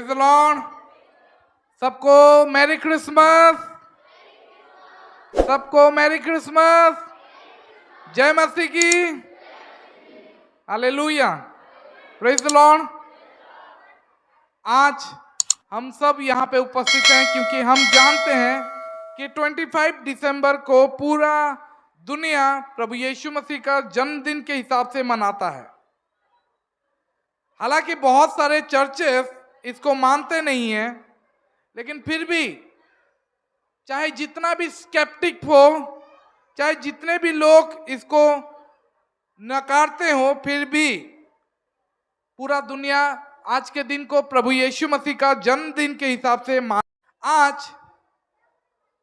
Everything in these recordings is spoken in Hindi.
Praise the Lord. सबको मैरी क्रिसमस। सबको मैरी क्रिसमस। जय मसीह की। हालेलुया। Praise the Lord. आज हम सब यहाँ पे उपस्थित हैं क्योंकि हम जानते हैं कि 25 दिसंबर को पूरा दुनिया प्रभु यीशु मसीह का जन्मदिन के हिसाब से मनाता है। हालांकि बहुत सारे चर्चेस इसको मानते नहीं हैं, लेकिन फिर भी चाहे जितना भी स्केप्टिक हो, चाहे जितने भी लोग इसको नकारते हो, फिर भी पूरा दुनिया आज के दिन को प्रभु यीशु मसीह का जन्मदिन के हिसाब से आज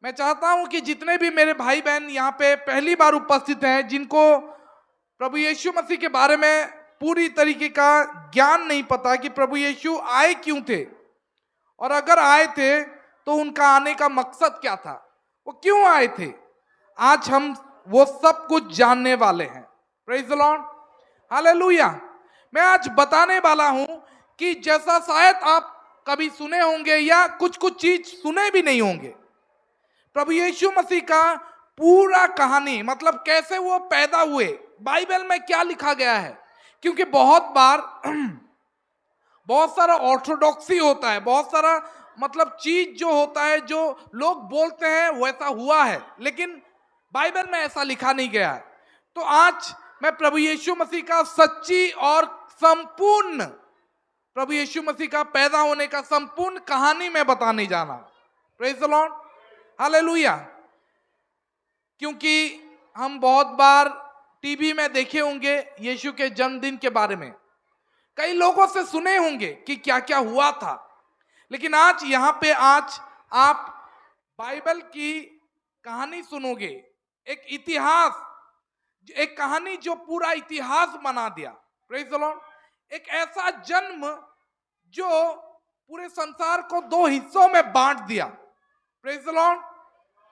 मैं चाहता हूं कि जितने भी मेरे भाई बहन यहाँ पे पहली बार उपस्थित हैं, जिनको प्रभु यीशु मसीह के बारे में पूरी तरीके का ज्ञान नहीं पता कि प्रभु यीशु आए क्यों थे, और अगर आए थे तो उनका आने का मकसद क्या था, वो क्यों आए थे, आज हम वो सब कुछ जानने वाले हैं। Praise the Lord. हालेलुया। मैं आज बताने वाला हूं कि जैसा शायद आप कभी सुने होंगे या कुछ कुछ चीज सुने भी नहीं होंगे, प्रभु यीशु मसीह का पूरा कहानी, मतलब कैसे वो पैदा हुए, बाइबल में क्या लिखा गया है। क्योंकि बहुत बार बहुत सारा ऑर्थोडॉक्सी होता है, बहुत सारा मतलब चीज जो होता है जो लोग बोलते हैं वैसा हुआ है, लेकिन बाइबल में ऐसा लिखा नहीं गया है। तो आज मैं प्रभु यीशु मसीह का सच्ची और संपूर्ण, प्रभु यीशु मसीह का पैदा होने का संपूर्ण कहानी मैं बताने जाना। Praise the Lord. हालेलुया। क्योंकि हम बहुत बार टीवी में देखे होंगे यीशु के जन्मदिन के बारे में, कई लोगों से सुने होंगे कि क्या क्या हुआ था, लेकिन आज यहाँ पे आज आप बाइबल की कहानी सुनोगे, एक इतिहास, एक कहानी जो पूरा इतिहास बना दिया। Praise the Lord. एक ऐसा जन्म जो पूरे संसार को दो हिस्सों में बांट दिया। Praise the Lord.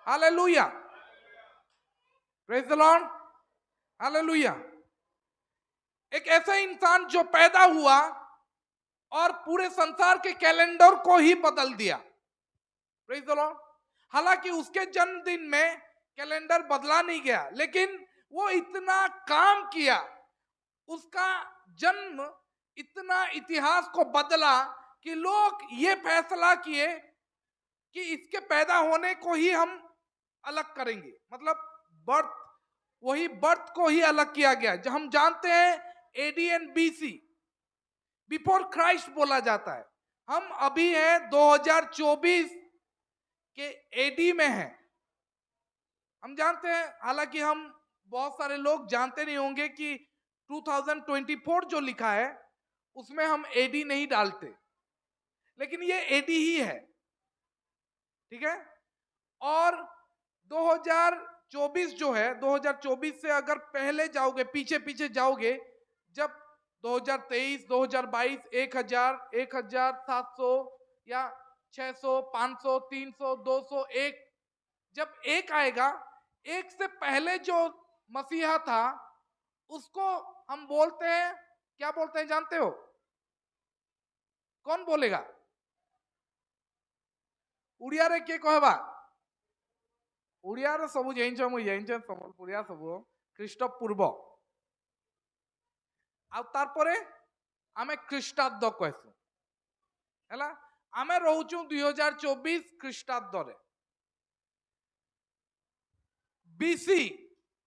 Hallelujah. Praise the Lord. Hallelujah. एक ऐसा इंसान जो पैदा हुआ और पूरे संसार के कैलेंडर को ही बदल दिया। Praise the Lord. हालांकि उसके जन्मदिन में कैलेंडर बदला नहीं गया, लेकिन वो इतना काम किया, उसका जन्म इतना इतिहास को बदला कि लोग ये फैसला किए कि इसके पैदा होने को ही हम अलग करेंगे, मतलब बर्थ, वही बर्थ को ही अलग किया गया। जो हम जानते हैं AD and BC, before Christ बोला जाता है। हम अभी हैं 2024 के एडी में हैं, हम जानते हैं। हालांकि हम बहुत सारे लोग जानते नहीं होंगे कि 2024 जो लिखा है उसमें हम एडी नहीं डालते, लेकिन ये एडी ही है, ठीक है। और 2024 जो है, 2024 से अगर पहले जाओगे, पीछे पीछे जाओगे, जब 2023, 2022, 1000, 1700 या 600, 500, 300, 200, 1, जब एक आएगा, एक से पहले जो मसीहा था उसको हम बोलते हैं, क्या बोलते हैं जानते हो? कौन बोलेगा? उड़िया रे के कहबा? उड़िया रे सबु जैनछ मु जैनछ संबलपुरिया सबु ख्रीष्टपूर्व आ तारपरे आमे ख्रीष्टाब्द कहसु हैला। आमे रहउछु 2024 ख्रीष्टाब्द रे। बीसी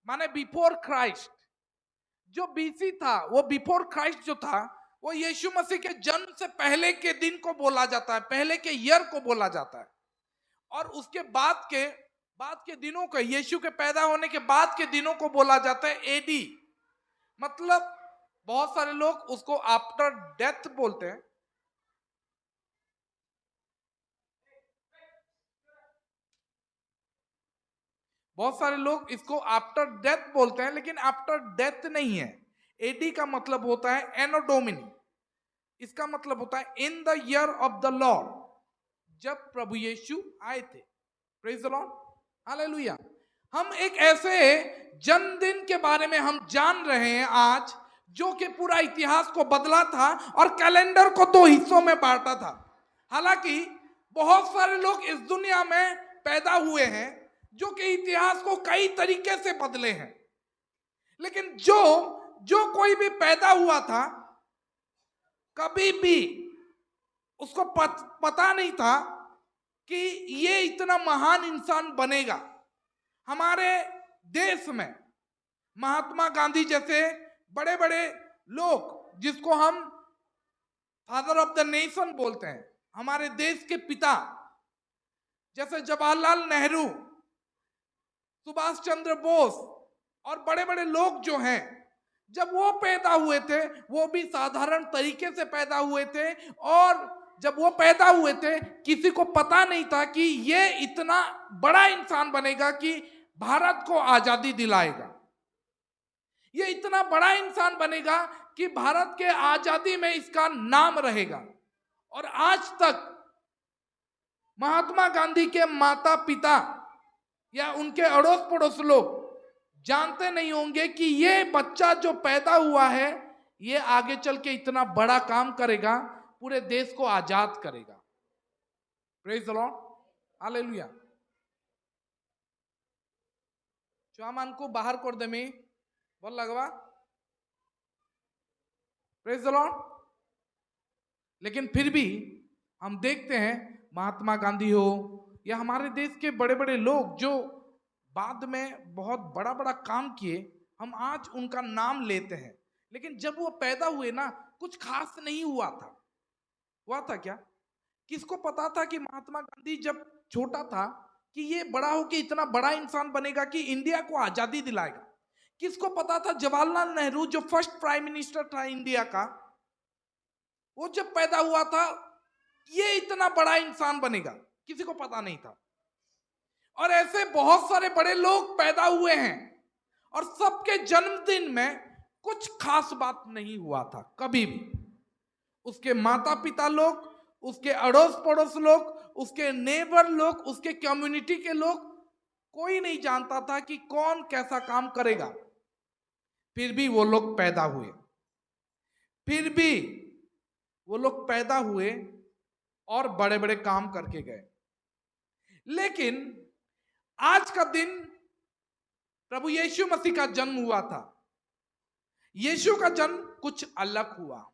माने बिफोर क्राइस्ट। जो बीसी था, वो बिफोर क्राइस्ट जो था, वो यीशु मसीह के जन्म से पहले के दिन को बोला जाता है, पहले के ईयर को बोला जाता है। और उसके बाद के दिनों को, यीशु के पैदा होने के बाद के दिनों को बोला जाता है एडी। मतलब बहुत सारे लोग उसको आफ्टर डेथ बोलते हैं। बहुत सारे लोग इसको आफ्टर डेथ बोलते हैं, लेकिन आफ्टर डेथ नहीं है। एडी का मतलब होता है एनो डोमिनी। इसका मतलब होता है in the year of the Lord, जब प्रभु यीशु आए थे। Praise the Lord. हालेलुया। हम एक ऐसे जन्मदिन के बारे में हम जान रहे हैं आज, जो कि पूरा इतिहास को बदला था और कैलेंडर को दो हिस्सों में बांटा था। हालांकि बहुत सारे लोग इस दुनिया में पैदा हुए हैं जो कि इतिहास को कई तरीके से बदले हैं, लेकिन जो कोई भी पैदा हुआ था, कभी भी उसको पता नहीं था कि ये इतना महान इंसान बनेगा। हमारे देश में महात्मा गांधी जैसे बड़े बड़े लोग, जिसको हम फादर ऑफ द नेशन बोलते हैं, हमारे देश के पिता, जैसे जवाहरलाल नेहरू, सुभाष चंद्र बोस और बड़े बड़े लोग जो हैं, जब वो पैदा हुए थे वो भी साधारण तरीके से पैदा हुए थे, और जब वो पैदा हुए थे किसी को पता नहीं था कि ये इतना बड़ा इंसान बनेगा कि भारत को आजादी दिलाएगा, ये इतना बड़ा इंसान बनेगा कि भारत के आजादी में इसका नाम रहेगा। और आज तक महात्मा गांधी के माता पिता या उनके अड़ोस पड़ोस लोग जानते नहीं होंगे कि ये बच्चा जो पैदा हुआ है ये आगे चल के इतना बड़ा काम करेगा, पूरे देश को आजाद करेगा। Praise the Lord, hallelujah. छुआमानकु बाहर कर देमी बोल लगवा, प्रेज द लॉर्ड। लेकिन फिर भी हम देखते हैं महात्मा गांधी हो या हमारे देश के बड़े बड़े लोग जो बाद में बहुत बड़ा बड़ा काम किए, हम आज उनका नाम लेते हैं, लेकिन जब वो पैदा हुए ना कुछ खास नहीं हुआ था। हुआ था क्या? किसको पता था कि महात्मा गांधी जब छोटा था कि ये बड़ा होकर इतना बड़ा इंसान बनेगा कि इंडिया को आजादी दिलाएगा? किसको पता था जवाहरलाल नेहरू जो फर्स्ट प्राइम मिनिस्टर था इंडिया का, वो जब पैदा हुआ था ये इतना बड़ा इंसान बनेगा? किसी को पता नहीं था। और ऐसे बहुत सारे बड़े लोग पैदा हुए हैं और सबके जन्मदिन में कुछ खास बात नहीं हुआ था कभी भी। उसके माता पिता लोग, उसके अड़ोस पड़ोस लोग, उसके नेबर लोग, उसके कम्युनिटी के लोग, कोई नहीं जानता था कि कौन कैसा काम करेगा। फिर भी वो लोग पैदा हुए, फिर भी वो लोग पैदा हुए और बड़े बड़े काम करके गए। लेकिन आज का दिन प्रभु यीशु मसीह का जन्म हुआ था। यीशु का जन्म कुछ अलग हुआ।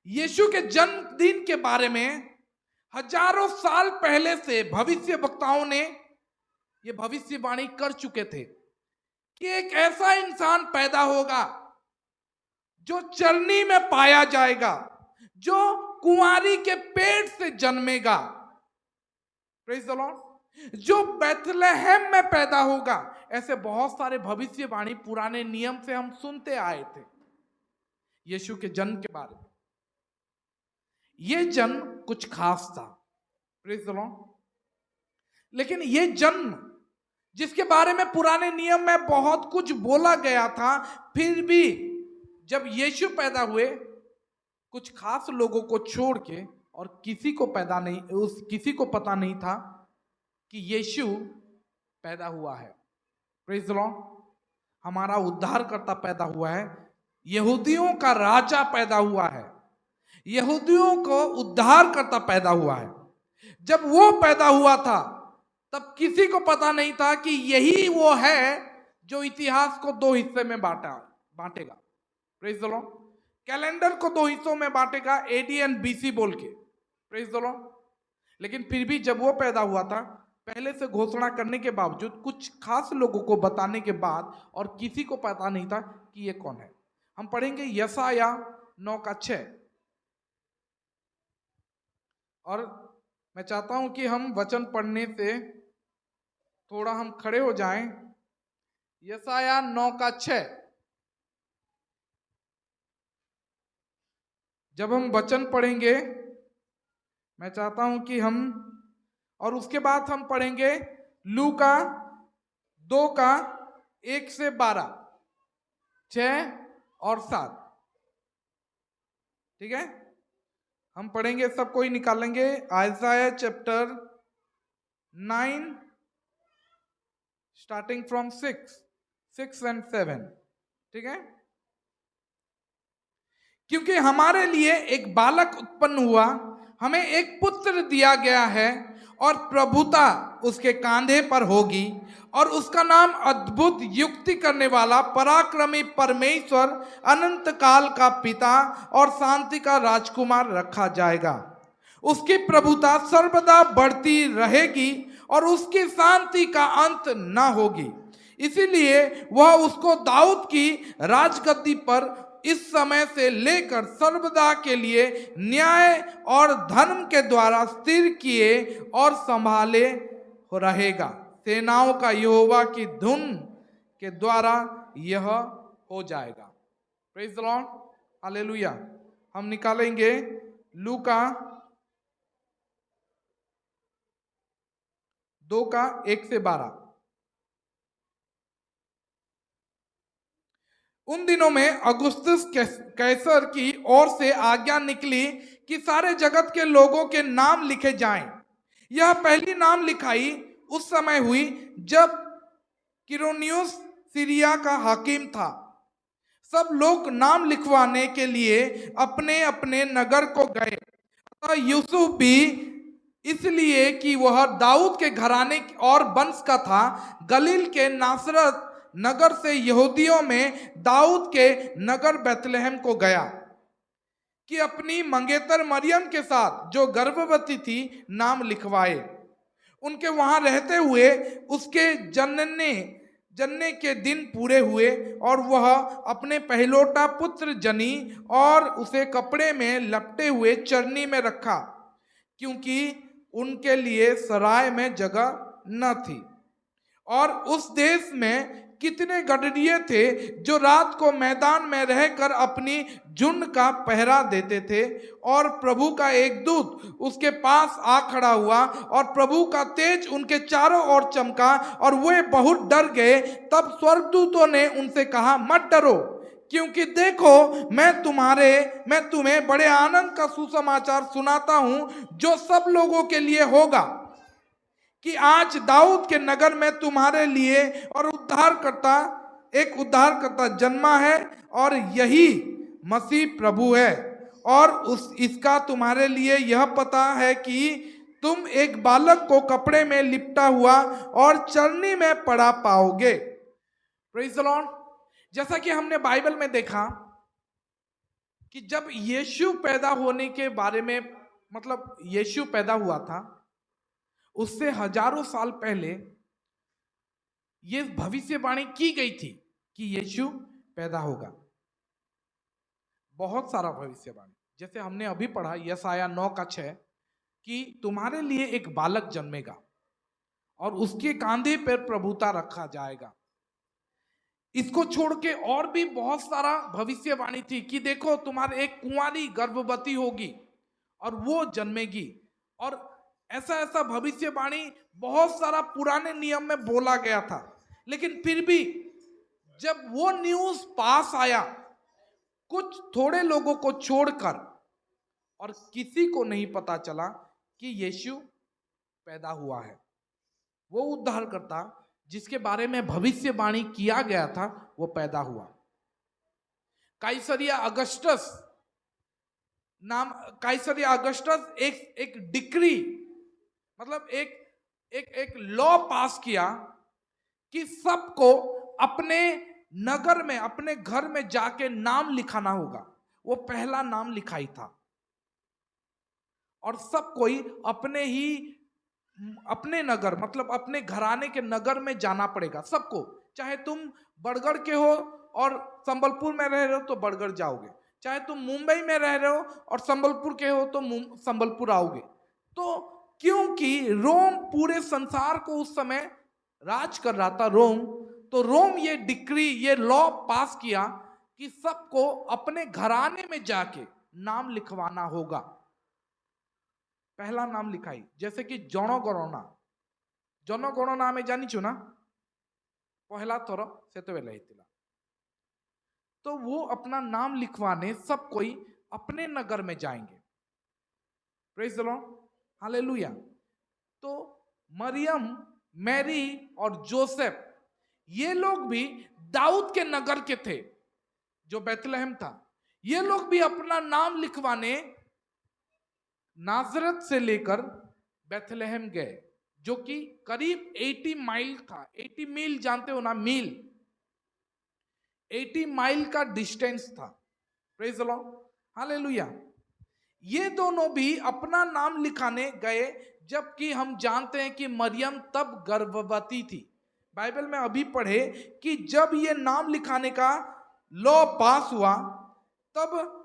यीशु के जन्मदिन के बारे में हजारों साल पहले से भविष्य वक्ताओं ने ये भविष्यवाणी कर चुके थे कि एक ऐसा इंसान पैदा होगा जो चरनी में पाया जाएगा, जो कुंवारी के पेट से जन्मेगा, प्रेज द लॉर्ड, जो बैतलहम में पैदा होगा। ऐसे बहुत सारे भविष्यवाणी पुराने नियम से हम सुनते आए थे यीशु के जन्म के बारे में। यह जन्म कुछ खास था, प्रेज द लॉर्ड। लेकिन यह जन्म जिसके बारे में पुराने नियम में बहुत कुछ बोला गया था, फिर भी जब यीशु पैदा हुए कुछ खास लोगों को छोड़ के, और किसी को पता नहीं था कि यीशु पैदा हुआ है। प्रेज द लॉर्ड, हमारा उद्धारकर्ता पैदा हुआ है, यहूदियों का राजा पैदा हुआ है, यहूदियों को उद्धारकर्ता पैदा हुआ है। जब वो पैदा हुआ था तब किसी को पता नहीं था कि यही वो है जो इतिहास को दो हिस्से में बांटेगा। प्रेज द लॉर्ड, कैलेंडर को दो हिस्सों में बांटेगा, एडी एंड बीसी बोल के। Praise the Lord. लेकिन फिर भी जब वो पैदा हुआ था, पहले से घोषणा करने के बावजूद, कुछ खास लोगों को बताने के बाद, और किसी को पता नहीं था कि ये कौन है। हम पढ़ेंगे यशाया 9:6, और मैं चाहता हूं कि हम वचन पढ़ने से थोड़ा हम खड़े हो जाएं। यशाया 9:6। जब हम वचन पढ़ेंगे, मैं चाहता हूं कि हम, और उसके बाद हम पढ़ेंगे लूका 2:1-12, 6 और 7। ठीक है, हम पढ़ेंगे, सब कोई निकालेंगे। आइसाया चैप्टर 9 स्टार्टिंग फ्रॉम 6 and 7। ठीक है। क्योंकि हमारे लिए एक बालक उत्पन्न हुआ, हमें एक पुत्र दिया गया है और प्रभुता उसके कांधे पर होगी और उसका नाम अद्भुत युक्ति करने वाला, पराक्रमी परमेश्वर, अनंत काल का पिता और शांति का राजकुमार रखा जाएगा। उसकी प्रभुता सर्वदा बढ़ती रहेगी और उसकी शांति का अंत न होगी। इसीलिए वह उसको दाऊद की राजगद्दी पर इस समय से लेकर सर्वदा के लिए न्याय और धर्म के द्वारा स्थिर किए और संभाले रहेगा। सेनाओं का यहोवा की धुन के द्वारा यह हो जाएगा। Praise the Lord, hallelujah. हम निकालेंगे लूका 2 का 1 से 12। उन दिनों में अगुस्तुस कैसर की ओर से आज्ञा निकली कि सारे जगत के लोगों के नाम लिखे जाएं। यह पहली नाम लिखाई उस समय हुई जब किरोनियुस सीरिया का हाकिम था। सब लोग नाम लिखवाने के लिए अपने अपने नगर को गए। यूसुफ भी इसलिए कि वह दाऊद के घराने और वंश का था, गलील के नासरत नगर से यहूदियों में दाऊद के नगर बैतलहम को गया कि अपनी मंगेतर मरियम के साथ जो गर्भवती थी नाम लिखवाए। उनके वहां रहते हुए उसके जनने के दिन पूरे हुए और वह अपने पहलोटा पुत्र जनी और उसे कपड़े में लपटे हुए चरनी में रखा, क्योंकि उनके लिए सराय में जगह न थी। और उस देश में कितने गडरिये थे जो रात को मैदान में रहकर अपनी झुंड का पहरा देते थे। और प्रभु का एक दूत उसके पास आ खड़ा हुआ और प्रभु का तेज उनके चारों ओर चमका और वे बहुत डर गए। तब स्वर्गदूतों ने उनसे कहा, मत डरो, क्योंकि देखो मैं तुम्हें बड़े आनंद का सुसमाचार सुनाता हूं जो सब लोगों के लिए होगा, कि आज दाऊद के नगर में तुम्हारे लिए और एक उद्धारकर्ता जन्मा है और यही मसीह प्रभु है। और इसका तुम्हारे लिए यह पता है कि तुम एक बालक को कपड़े में लिपटा हुआ और चरनी में पड़ा पाओगे। Praise the Lord. जैसा कि हमने बाइबल में देखा कि जब यीशु पैदा होने के बारे में, मतलब यीशु पैदा हुआ था, उससे हजारों साल पहले ये भविष्यवाणी की गई थी कि यीशु पैदा होगा। बहुत सारा भविष्यवाणी, जैसे हमने अभी पढ़ा यशाया 9 का 6 कि तुम्हारे लिए एक बालक जन्मेगा और उसके कांधे पर प्रभुता रखा जाएगा। इसको छोड़ के और भी बहुत सारा भविष्यवाणी थी कि देखो तुम्हारे एक कुंवारी गर्भवती होगी और वो जन्मेगी। और ऐसा ऐसा भविष्यवाणी बहुत सारा पुराने नियम में बोला गया था। लेकिन फिर भी जब वो न्यूज़ पास आया, कुछ थोड़े लोगों को छोड़कर और किसी को नहीं पता चला कि यीशु पैदा हुआ है। वो उद्धारकर्ता जिसके बारे में भविष्यवाणी किया गया था वो पैदा हुआ। काइसरिया अगस्टस एक डिक्री, मतलब एक लॉ पास किया कि सबको अपने नगर में, अपने घर में जाके नाम लिखाना होगा। वो पहला नाम लिखाई था और सब कोई अपने नगर, मतलब अपने घराने के नगर में जाना पड़ेगा सबको। चाहे तुम बड़गढ़ के हो और संबलपुर में रह रहे हो तो बड़गढ़ जाओगे, चाहे तुम मुंबई में रह रहे हो और संबलपुर के हो तो संबलपुर आओगे। तो क्योंकि रोम पूरे संसार को उस समय राज कर रहा था, तो रोम ये डिक्री, ये लॉ पास किया कि सबको अपने घराने में जाके नाम लिखवाना होगा। पहला नाम लिखाई, जैसे कि जनगणना में जानी चुना पहला थोर सेतवेला हितिला, तो वो अपना नाम लिखवाने सब कोई अपने नगर में जाएंगे। Praise the Lord, hallelujah. तो मरियम, मैरी और जोसेफ ये लोग भी दाऊद के नगर के थे जो बैतलहम था। ये लोग भी अपना नाम लिखवाने नाजरत से लेकर बेथलेहम गए, जो कि करीब 80 माइल था। 80 मील जानते हो ना, मील। 80 माइल का डिस्टेंस था। Praise the Lord, hallelujah. ये दोनों भी अपना नाम लिखाने गए, जबकि हम जानते हैं कि मरियम तब गर्भवती थी। बाइबल में अभी पढ़े कि जब ये नाम लिखाने का लॉ पास हुआ, तब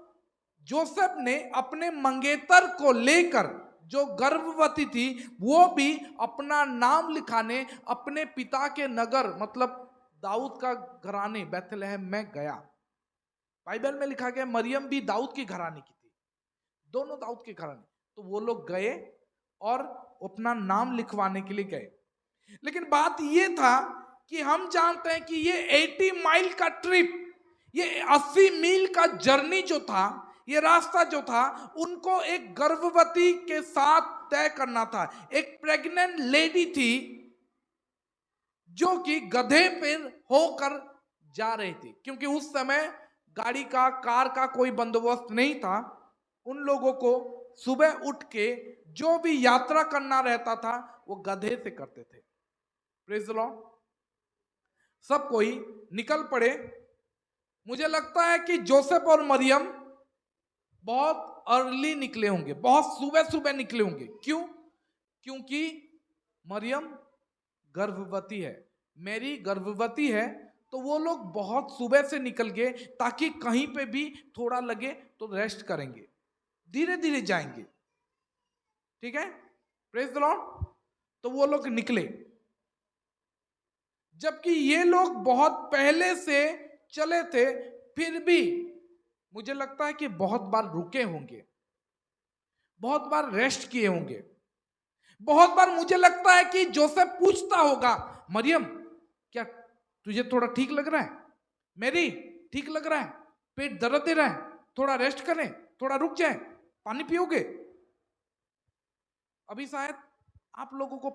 जोसेफ ने अपने मंगेतर को लेकर, जो गर्भवती थी, वो भी अपना नाम लिखाने अपने पिता के नगर, मतलब दाऊद का घराने बेथलेहम में गया। बाइबल में लिखा गया मरियम भी दाऊद की घराने की थी, दोनों दाऊद के घराने। तो वो लोग गए और अपना नाम लिखवाने के लिए गए। लेकिन बात ये था कि हम जानते हैं कि ये 80 माइल का ट्रिप, ये 80 मील का जर्नी जो था, ये रास्ता जो था, उनको एक गर्भवती के साथ तय करना था। एक प्रेग्नेंट लेडी थी जो कि गधे पर होकर जा रही थी, क्योंकि उस समय गाड़ी का, कार का कोई बंदोबस्त नहीं था। उन लोगों को सुबह उठ के जो भी यात्रा करना रहता था वो गधे से करते थे। Praise the Lord. सब कोई निकल पड़े। मुझे लगता है कि जोसेफ और मरियम बहुत अर्ली निकले होंगे, बहुत सुबह सुबह निकले होंगे। क्यों? क्योंकि मरियम गर्भवती है, मेरी गर्भवती है, तो वो लोग बहुत सुबह से निकल गए ताकि कहीं पे भी थोड़ा लगे तो रेस्ट करेंगे, धीरे धीरे जाएंगे। ठीक है, प्रेज द लॉर्ड। तो वो लोग निकले, जबकि ये लोग बहुत पहले से चले थे, फिर भी मुझे लगता है कि बहुत बार रुके होंगे, बहुत बार रेस्ट किए होंगे। बहुत बार मुझे लगता है कि जोसेफ पूछता होगा, मरियम क्या तुझे थोड़ा ठीक लग रहा है? मेरी ठीक लग रहा है? पेट दर्द दे रहा है? थोड़ा रेस्ट करें, थोड़ा रुक जाए, पानी पियोगे? अभी शायद आप लोगों को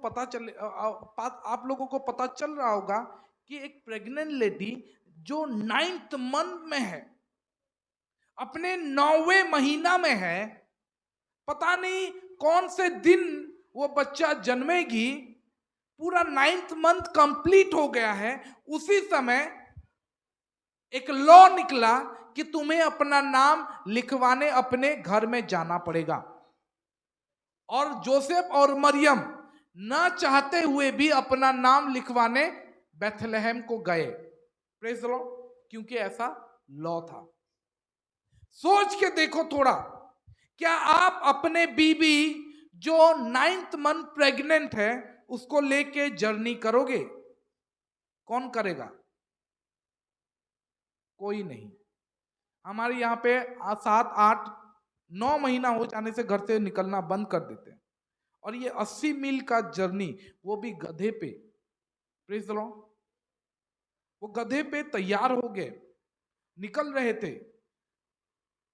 आप लोगों को पता चल रहा होगा कि एक प्रेग्नेंट लेडी जो 9th मंथ में है, अपने 9वें महीना में है, पता नहीं कौन से दिन वो बच्चा जन्मेगी, पूरा 9th मंथ कंप्लीट हो गया है, उसी समय एक लॉ निकला कि तुम्हें अपना नाम लिखवाने अपने घर में जाना पड़ेगा। और जोसेफ और मरियम ना चाहते हुए भी अपना नाम लिखवाने बेथलेहम को गए। प्रेज द लॉर्ड, क्योंकि ऐसा लॉ था। सोच के देखो थोड़ा, क्या आप अपने बीबी जो 9th मंथ प्रेग्नेंट है उसको लेके जर्नी करोगे? कौन करेगा? कोई नहीं। हमारे यहाँ पे 7, 8, 9 महीना हो जाने से घर से निकलना बंद कर देते हैं, और ये 80 मील का जर्नी, वो भी गधे पे। Praise the Lord. वो गधे पे तैयार हो गए, निकल रहे थे,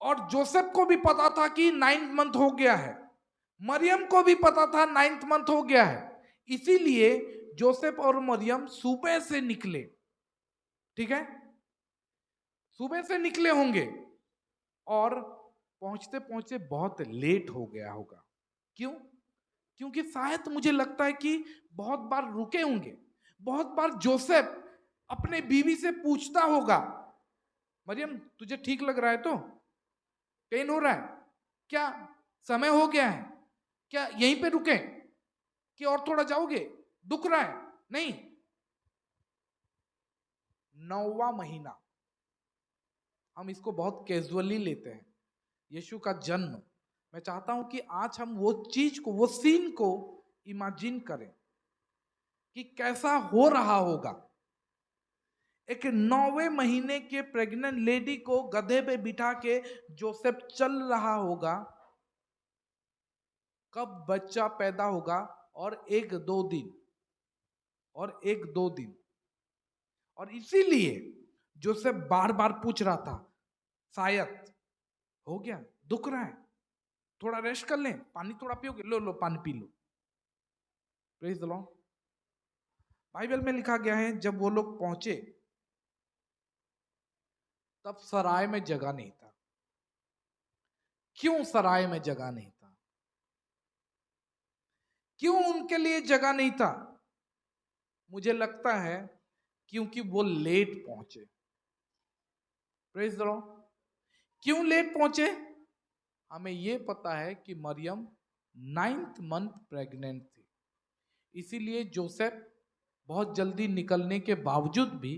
और जोसेफ को भी पता था कि 9th मंथ हो गया है, मरियम को भी पता था 9th मंथ हो गया है। इसीलिए जोसेफ और मरियम सुबह से निकले। ठीक है, सुबह से निकले होंगे और पहुंचते पहुंचते बहुत लेट हो गया होगा। क्यों? क्योंकि शायद मुझे लगता है कि बहुत बार रुके होंगे। बहुत बार जोसेफ अपने बीवी से पूछता होगा, मरियम तुझे ठीक लग रहा है? तो पेन हो रहा है क्या? समय हो गया है क्या? यहीं पे रुके कि और थोड़ा जाओगे? दुख रहा है? नहीं। 9वां महीना, हम इसको बहुत कैजुअली लेते हैं, यीशु का जन्म। मैं चाहता हूं कि आज हम वो चीज को, वो सीन को इमेजिन करें कि कैसा हो रहा होगा। एक 9वें महीने के प्रेग्नेंट लेडी को गधे पे बिठा के जोसेफ चल रहा होगा। कब बच्चा पैदा होगा? और 1-2 दिन, और 1-2 दिन। और इसीलिए जोसेफ बार बार पूछ रहा था, शायद हो गया, दुख रहा है, थोड़ा रेस्ट कर लें, पानी थोड़ा पियोगे? लो लो पानी P low. Praise the Lord. Bible में लिखा गया है जब वो लोग पहुंचे तब सराय में जगह नहीं था। क्यों सराय में जगह नहीं था? क्यों उनके लिए जगह नहीं था? मुझे लगता है क्योंकि वो लेट पहुंचे। Praise the Lord. क्यों लेट पहुंचे? हमें यह पता है कि मरियम 9th मंथ प्रेग्नेंट थी, इसीलिए जोसेफ बहुत जल्दी निकलने के बावजूद भी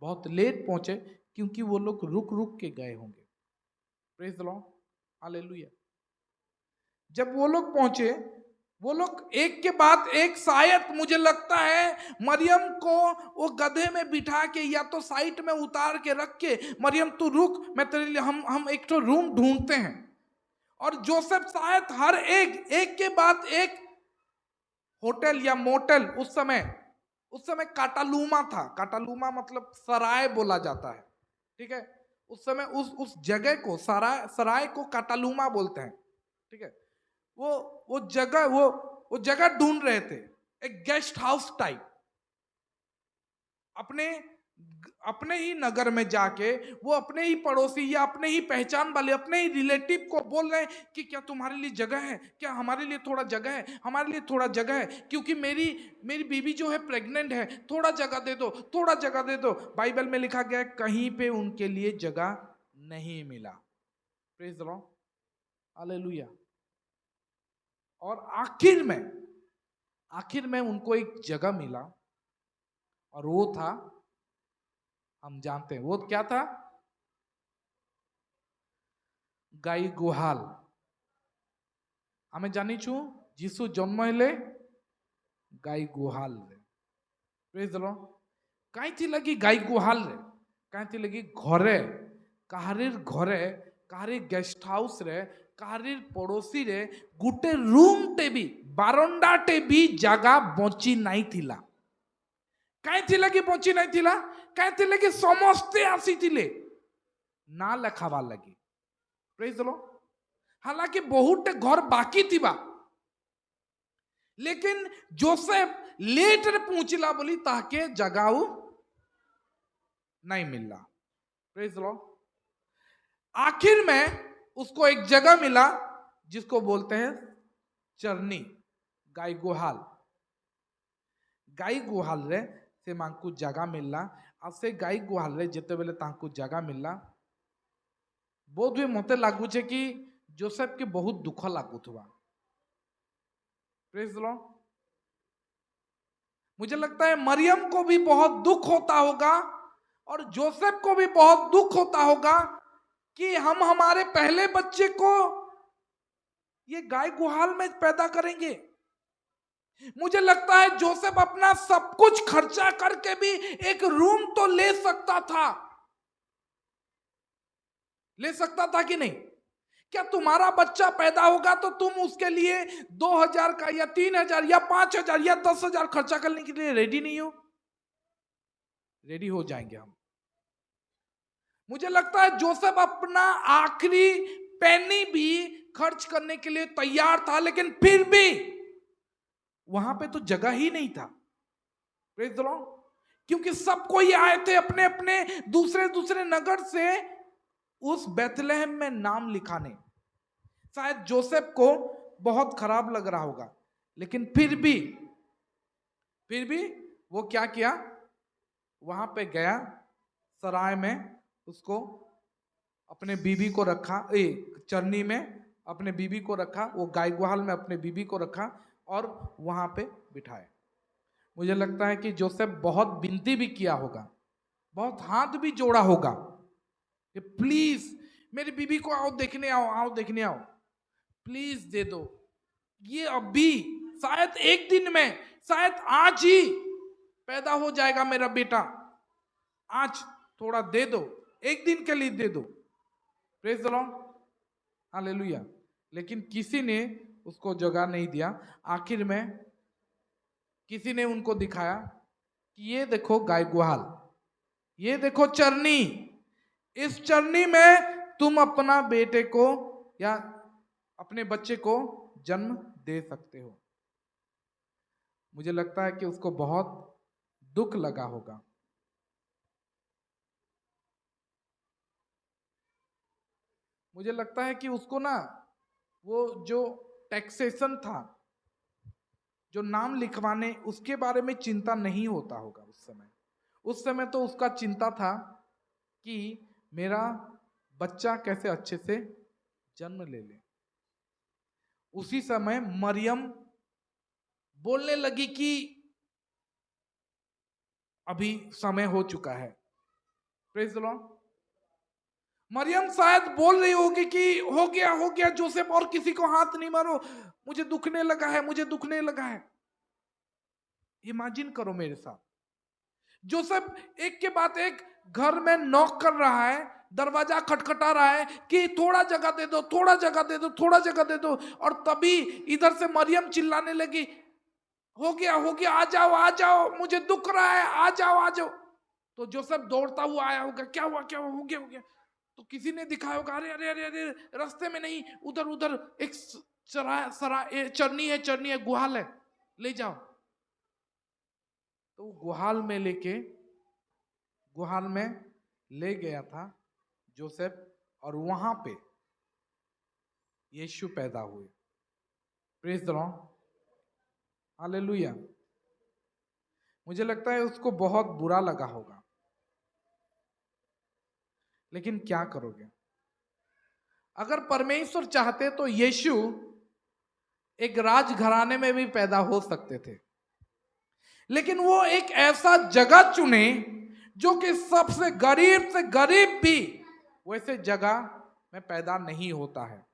बहुत लेट पहुंचे, क्योंकि वो लोग रुक रुक के गए होंगे। Praise the Lord, hallelujah. जब वो लोग पहुंचे, वो लोग एक के बाद एक, शायद मुझे लगता है मरियम को वो गधे में बिठा के या तो साइड में उतार के रख के, मरियम तू रुक, मैं तेरे लिए हम एक तो रूम ढूंढते हैं। और जोसेफ शायद हर एक के बाद एक होटल या मोटल, उस समय काटालूमा था। काटालूमा मतलब सराय बोला जाता है, ठीक है। उस समय उस जगह को सराय को काटालूमा बोलते हैं, ठीक है। वो जगह ढूंढ रहे थे, एक गेस्ट हाउस टाइप। अपने ही नगर में जाके वो अपने ही पड़ोसी या अपने ही पहचान वाले, अपने ही रिलेटिव को बोल रहे हैं कि क्या तुम्हारे लिए जगह है, क्या हमारे लिए थोड़ा जगह है, हमारे लिए थोड़ा जगह है, क्योंकि मेरी बीवी जो है प्रेग्नेंट है, थोड़ा जगह दे दो, थोड़ा जगह दे दो। बाइबल में लिखा गया है कहीं पे उनके लिए जगह नहीं मिला। Praise the Lord, hallelujah. और आखिर में उनको एक जगह मिला, और वो था, हम जानते हैं वो क्या था, गाई गुहाल। हमें जानी छू जीसु जन्म हेले गाई गुहाल रे। Praise the Lord. काई थी लगी गाई गुहाल रे, काई थी लगी घरे, काहारी गेस्ट हाउस रे, काहारी पड़ोसी रे गुटे रूम टे भी, बारंडा टे भी जगह बची नहीं थिला। काई थी लगी बची नहीं थिला? काई थी लगी समस्ते आसी थिले ना लखावा लगी। Praise the Lord. हालांकि बहुत घर बाकी थी, लेकिन जोसेफ लेट रे पहुंचला बोली ताके जगह नहीं मिलला। Praise the Lord. आखिर में उसको एक जगह मिला जिसको बोलते हैं चरनी, गाय गुहाल। गाय गुहाल रे से मांकू जगह मिलला। आ से गाय गुहाल रे जेते बेले तांकू जगह मिलला, बोध हुए मते लागू छे कि जोसेफ के बहुत दुख लागू थुआ। Praise the Lord. मुझे लगता है मरियम को भी बहुत दुख होता होगा, और जोसेफ को भी बहुत दुख होता होगा कि हम हमारे पहले बच्चे को ये गाय गुहाल में पैदा करेंगे। मुझे लगता है जोसेफ अपना सब कुछ खर्चा करके भी एक रूम तो ले सकता था कि नहीं? क्या तुम्हारा बच्चा पैदा होगा तो तुम उसके लिए 2000 का या 3000 या 5000 या 10,000 खर्चा करने के लिए रेडी नहीं हो? रेडी हो जाएंगे हम। मुझे लगता है जोसेफ अपना आखिरी पेनी भी खर्च करने के लिए तैयार था, लेकिन फिर भी वहां पे तो जगह ही नहीं था। Praise the Lord. क्योंकि सब कोई आए थे अपने अपने दूसरे नगर से उस बेथलेहम में नाम लिखाने। शायद जोसेफ को बहुत खराब लग रहा होगा, लेकिन फिर भी वो क्या किया, वहां पे गया, सराय में उसको अपने बीबी को रखा, चरनी में अपने बीबी को रखा, वो गाय गुहाल में अपने बीबी को रखा और वहां पे बिठाए। मुझे लगता है कि जोसेफ बहुत विनती भी किया होगा, बहुत हाथ भी जोड़ा होगा कि प्लीज मेरी बीबी को आओ देखने आओ, प्लीज दे दो ये अभी, शायद एक दिन में, शायद आज ही पैदा हो जाएगा मेरा बेटा, आज थोड़ा दे दो, एक दिन के लिए दे दो। Praise the Lord, hallelujah. लेकिन किसी ने उसको जगह नहीं दिया। आखिर में किसी ने उनको दिखाया कि ये देखो गाय गुहाल, ये देखो चरनी, इस चरनी में तुम अपना बेटे को या अपने बच्चे को जन्म दे सकते हो। मुझे लगता है कि उसको बहुत दुख लगा होगा। मुझे लगता है कि उसको ना वो जो टैक्सेशन था, जो नाम लिखवाने उसके बारे में चिंता नहीं होता होगा उस समय तो उसका चिंता था कि मेरा बच्चा कैसे अच्छे से जन्म ले ले। उसी समय मरियम बोलने लगी कि अभी समय हो चुका है। Praise the Lord. मरियम शायद बोल रही होगी कि हो गया जोसेफ, और किसी को हाथ नहीं मारो, मुझे दुखने लगा है। इमेजिन करो मेरे साथ, जोसेफ एक के बाद एक घर में नॉक कर रहा है, दरवाजा खटखटा रहा है कि थोड़ा जगह दे दो, और तभी इधर से मरियम चिल्लाने लगी, हो गया आ जाओ, मुझे दुख रहा है, आ जाओ। तो जोसेफ दौड़ता हुआ आया होगा, क्या हुआ, हो गया। तो किसी ने दिखाया होगा, अरे रास्ते में नहीं, उधर एक चरनी है, गुहाल है, ले जाओ। तो गुहाल में ले गया था जोसेफ, और वहां पे यीशु पैदा हुए। Praise the Lord, hallelujah. मुझे लगता है उसको बहुत बुरा लगा होगा, लेकिन क्या करोगे? अगर परमेश्वर चाहते तो यीशु एक राजघराने में भी पैदा हो सकते थे, लेकिन वो एक ऐसा जगह चुने जो कि सबसे गरीब से गरीब भी वैसे जगह में पैदा नहीं होता है।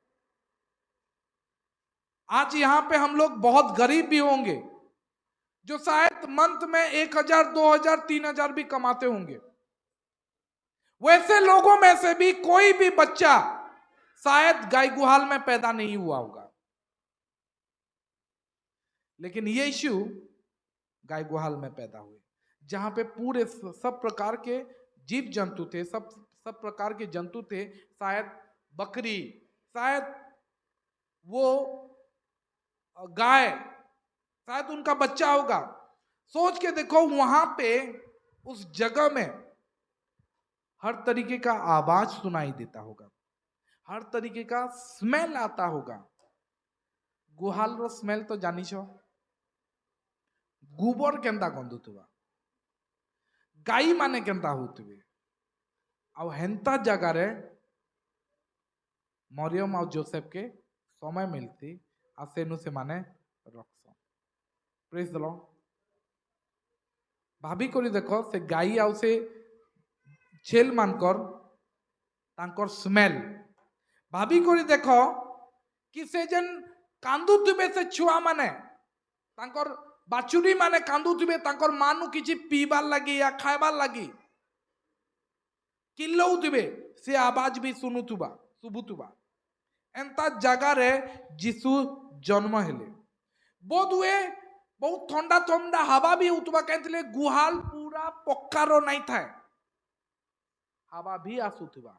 आज यहां पे हम लोग बहुत गरीब भी होंगे, जो शायद मंथ में 1,000, 2,000, 3,000 भी कमाते होंगे। वैसे लोगों में से भी कोई भी बच्चा शायद गाय गुहाल में पैदा नहीं हुआ होगा, लेकिन यीशु गाय गुहाल में पैदा हुए, जहां पे पूरे सब प्रकार के जीव जंतु थे, सब प्रकार के जंतु थे। शायद बकरी, शायद वो गाय, शायद उनका बच्चा होगा। सोच के देखो, वहां पे उस जगह में हर तरीके का आवाज सुनाई देता होगा, हर तरीके का स्मेल आता होगा। गुहाल रो स्मेल तो जानी छो, गोबर केंता गंधुथुवा, गाई माने केंता होतुवे। आ हेंता जगह रे मरियम और जोसेफ के समय मिलती आ सेनु से माने रक्स। Praise the Lord. भाभी करी देखो, से गाई आउ से छेल मानकर तांकर स्मेल भाभी करी देखो कि से जन कांदुथुबे से छुआ माने तांकर बाछुरी माने कांदुथुबे तांकर मानु किछि पीबार लगी या खाइबार लगी, किल्लौथुबे से आवाज भी सुबुथुबा। एंता जगह रे जीसु जन्म हेले। बोध हुए बहुत ठंडा हवा भी उतुबा, कहते गुहाल पूरा पक्कार नहीं था, हवा भी आसुथुबा।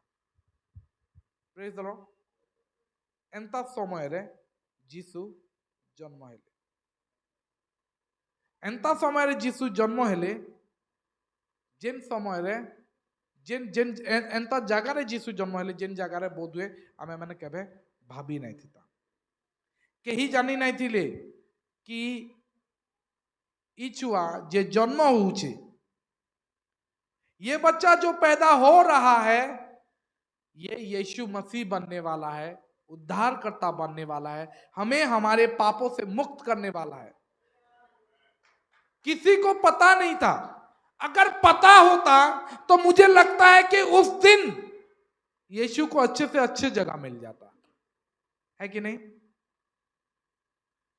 Praise the Lord. एंता समय रे जीसु जन्म हेले। एंता समय रे जीसु जन्म हेले, जेन समय रे जेन एंता जगह रे जीसु जन्म हेले, जेन जगह रे बोध हुए आमे माने केबे भाभी नहीं थी, कहीं जानी नहीं थिले कि ई छुआ जे जन्म होउछे, ये बच्चा जो पैदा हो रहा है, ये यीशु मसीह बनने वाला है, उद्धारकर्ता बनने वाला है, हमें हमारे पापों से मुक्त करने वाला है। किसी को पता नहीं था। अगर पता होता तो मुझे लगता है कि उस दिन यीशु को अच्छे से अच्छे जगह मिल जाता है कि नहीं,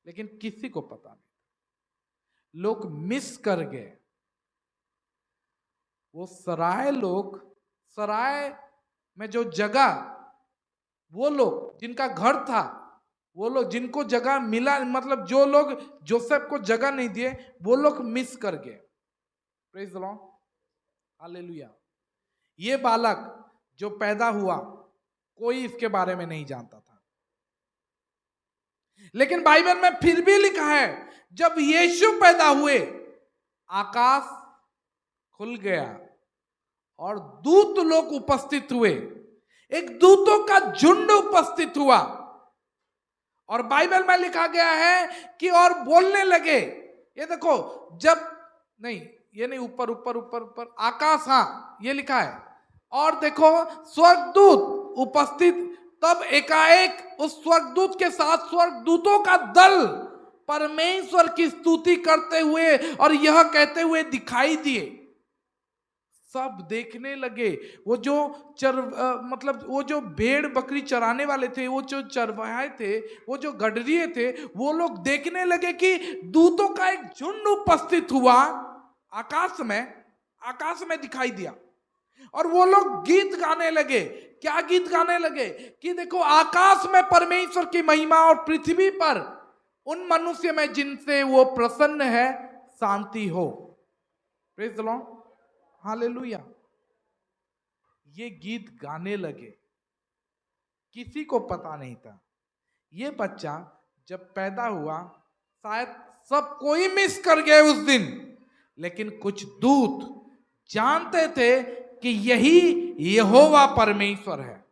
लेकिन किसी को पता नहीं। लोग मिस कर गए। वो सराय में जो जगह, वो लोग जिनका घर था, वो लोग जिनको जगह मिला, मतलब जो लोग जोसेफ को जगह नहीं दिए, वो लोग मिस कर गए। Praise the Lord, hallelujah. ये बालक जो पैदा हुआ, कोई इसके बारे में नहीं जानता था, लेकिन बाइबल में फिर भी लिखा है, जब यीशु पैदा हुए, आकाश खुल गया और दूत लोग उपस्थित हुए। एक दूतों का झुंड उपस्थित हुआ और बाइबल में लिखा गया है कि और बोलने लगे, ये देखो, जब नहीं, ये नहीं, ऊपर ऊपर ऊपर ऊपर आकाश, हाँ ये लिखा है, और देखो स्वर्गदूत उपस्थित, तब एकाएक उस स्वर्गदूत के साथ स्वर्गदूतों का दल परमेश्वर की स्तुति करते हुए और यह कहते हुए दिखाई दिए। सब देखने लगे। वो जो मतलब वो जो भेड़ बकरी चराने वाले थे, वो जो चरवाहे थे, वो जो गडरिये थे, वो लोग देखने लगे कि दूतों का एक झुंड उपस्थित हुआ आकाश में दिखाई दिया। और वो लोग गीत गाने लगे। क्या गीत गाने लगे? कि देखो आकाश में परमेश्वर की महिमा और पृथ्वी पर उन मनुष्य में जिनसे वो प्रसन्न है शांति हो। Praise the Lord, hallelujah. ये गीत गाने लगे। किसी को पता नहीं था। ये बच्चा जब पैदा हुआ, शायद सब कोई मिस कर गए उस दिन, लेकिन कुछ दूत जानते थे कि यही यहोवा परमेश्वर है,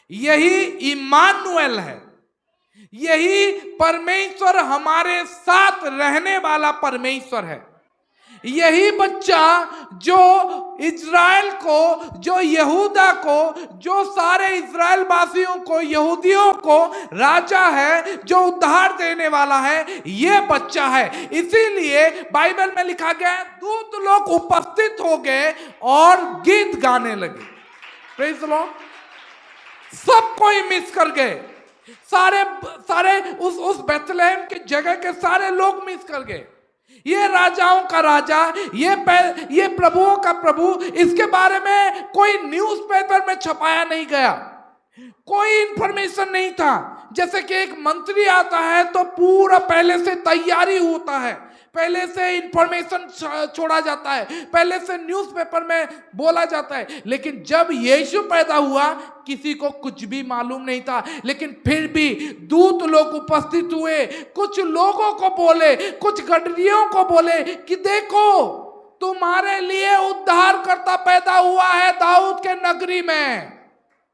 यही इम्मानुएल है, यही परमेश्वर हमारे साथ रहने वाला परमेश्वर है। यही बच्चा जो इज़राइल को, जो यहूदा को, जो सारे इज़राइल वासियों को, यहूदियों को राजा है, जो उद्धार देने वाला है, ये बच्चा है। इसीलिए बाइबल में लिखा गया है, दूत लोग उपस्थित हो गए और गीत गाने लगे। Praise the Lord. सब कोई मिस कर गए। सारे उस बेथलेहम के जगह के सारे लोग मिस कर गए। ये राजाओं का राजा, ये प्रभुओं का प्रभु, इसके बारे में कोई न्यूज़पेपर में छपाया नहीं गया, कोई इंफॉर्मेशन नहीं था। जैसे कि एक मंत्री आता है तो पूरा पहले से तैयारी होता है, पहले से इंफॉर्मेशन छोड़ा जाता है, पहले से न्यूज़पेपर में बोला जाता है। लेकिन जब यीशु पैदा हुआ, किसी को कुछ भी मालूम नहीं था। लेकिन फिर भी दूत लोग उपस्थित हुए, कुछ लोगों को बोले, कुछ गडरियों को बोले कि देखो तुम्हारे लिए उद्धारकर्ता पैदा हुआ है दाऊद के नगरी में,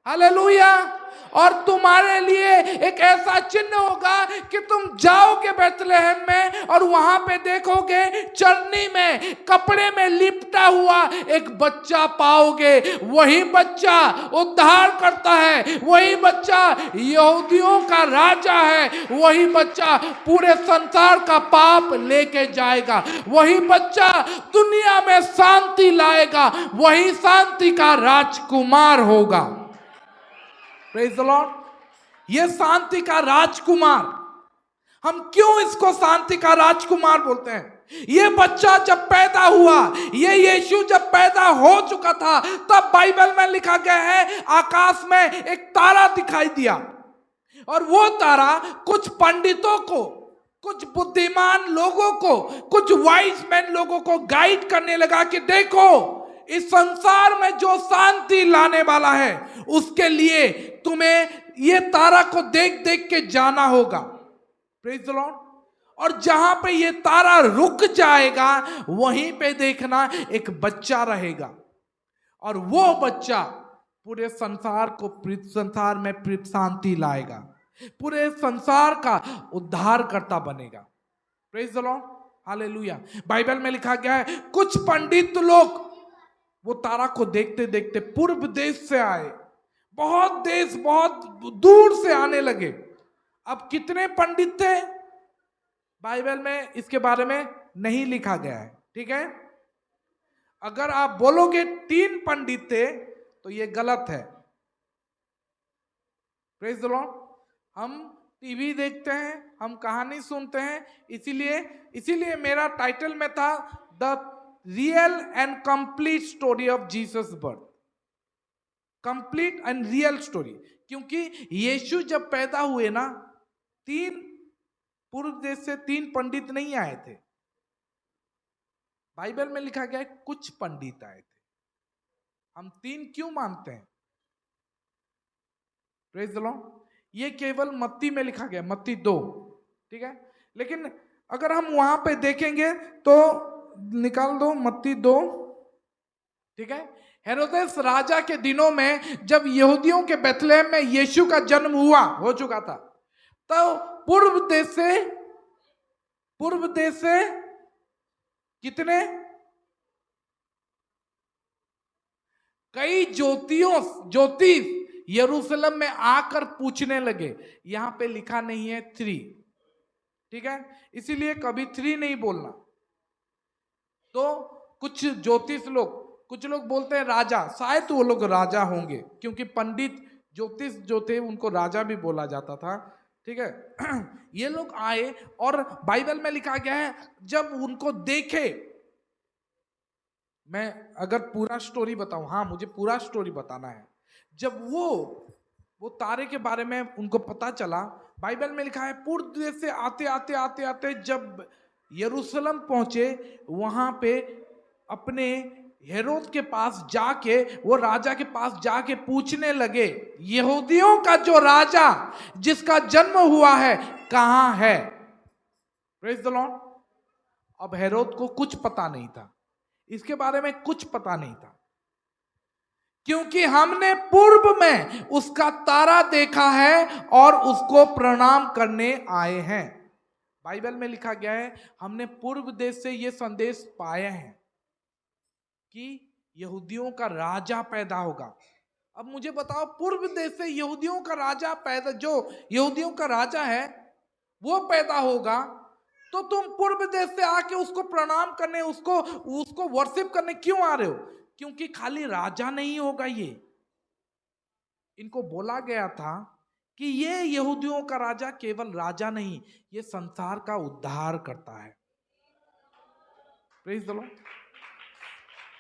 हालेलुया। और तुम्हारे लिए एक ऐसा चिन्ह होगा कि तुम जाओगे बेथलेहम में और वहां पे देखोगे चरनी में कपड़े में लिपटा हुआ एक बच्चा पाओगे। वही बच्चा उद्धार करता है, वही बच्चा यहूदियों का राजा है, वही बच्चा पूरे संसार का पाप लेके जाएगा, वही बच्चा दुनिया में शांति लाएगा, वही शांति का राजकुमार होगा। Praise the Lord. ये शांति का राजकुमार, हम क्यों इसको शांति का राजकुमार बोलते हैं? ये बच्चा जब पैदा हुआ, ये यीशु जब पैदा हो चुका था, तब बाइबल में लिखा गया है आकाश में एक तारा दिखाई दिया। और वो तारा कुछ पंडितों को, कुछ बुद्धिमान लोगों को, कुछ वाइज मैन लोगों को गाइड करने लगा कि देखो इस संसार में जो शांति लाने वाला है, उसके लिए तुम्हें ये तारा को देख देख के जाना होगा। Praise the Lord. और जहां पे ये तारा रुक जाएगा, वहीं पे देखना एक बच्चा रहेगा, और वो बच्चा पूरे संसार में शांति लाएगा, पूरे संसार का उद्धार करता बनेगा। Praise the Lord, hallelujah. Bible में लिखा गया है कुछ पंडित लोग वो तारा को देखते देखते पूर्व देश से आए, बहुत दूर से आने लगे। अब कितने पंडित थे बाइबल में इसके बारे में नहीं लिखा गया है, ठीक है। अगर आप बोलोगे 3 पंडित थे तो ये गलत है। Praise the Lord. हम टीवी देखते हैं, हम कहानी सुनते हैं, इसीलिए मेरा टाइटल में था the real and complete story of Jesus birth, complete and real story. क्योंकि यीशु जब पैदा हुए ना, 3 पूर्व देश से 3 पंडित नहीं आए थे। बाइबल में लिखा गया है कुछ पंडित आए थे। हम 3 क्यों मानते हैं? Praise the Lord. ये केवल मत्ती में लिखा गया, मत्ती 2, ठीक है। लेकिन अगर हम वहां पे देखेंगे तो निकाल दो मत्ती 2, ठीक है। हेरोदेस राजा के दिनों में जब यहूदियों के बेथलेहम में यीशु का जन्म हो चुका था, तो पूर्व देश से कितने, कई ज्योतिष यरूशलेम में आकर पूछने लगे। यहां पे लिखा नहीं है 3, ठीक है, इसीलिए कभी 3 नहीं बोलना। तो कुछ ज्योतिष लोग, कुछ लोग बोलते हैं राजा, शायद वो लोग राजा होंगे, क्योंकि पंडित ज्योतिष जो थे उनको राजा भी बोला जाता था, ठीक है। ये लोग आए और बाइबल में लिखा गया है जब उनको देखे, मैं अगर पूरा स्टोरी बताऊं, हाँ मुझे पूरा स्टोरी बताना है। जब वो तारे के बारे में उनको पता चला, बाइबल में लिखा है पूर्व देश से आते आते आते आते जब यरूशलेम पहुंचे, वहां पे अपने हेरोद के पास जाके, वो राजा के पास जाके पूछने लगे, यहूदियों का जो राजा जिसका जन्म हुआ है कहां है? Praise the Lord. अब हेरोद को कुछ पता नहीं था, इसके बारे में कुछ पता नहीं था, क्योंकि हमने पूर्व में उसका तारा देखा है और उसको प्रणाम करने आए हैं। बाइबल में लिखा गया है हमने पूर्व देश से यह संदेश पाए हैं कि यहूदियों का राजा पैदा होगा। अब मुझे बताओ, पूर्व देश से यहूदियों का राजा पैदा, जो यहूदियों का राजा है वो पैदा होगा, तो तुम पूर्व देश से आके उसको प्रणाम करने, उसको वर्शिप करने क्यों आ रहे हो? क्योंकि खाली राजा नहीं होगा ये, इनको बोला गया था कि ये यहूदियों का राजा केवल राजा नहीं, ये संसार का उद्धार करता है। Praise the Lord.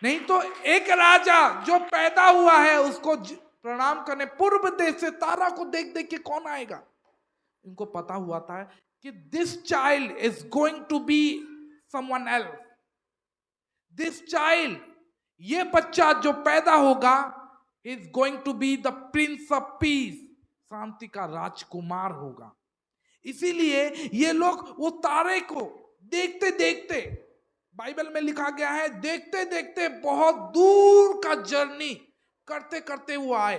नहीं तो एक राजा जो पैदा हुआ है उसको प्रणाम करने पूर्व देश से तारा को देख देख के कौन आएगा? इनको पता हुआ था कि this child is going to be someone else. This child, ये बच्चा जो पैदा होगा, is going to be the prince of peace, शांति का राजकुमार होगा। इसीलिए ये लोग वो तारे को देखते देखते, बाइबल में लिखा गया है देखते देखते बहुत दूर का जर्नी करते करते वो आए।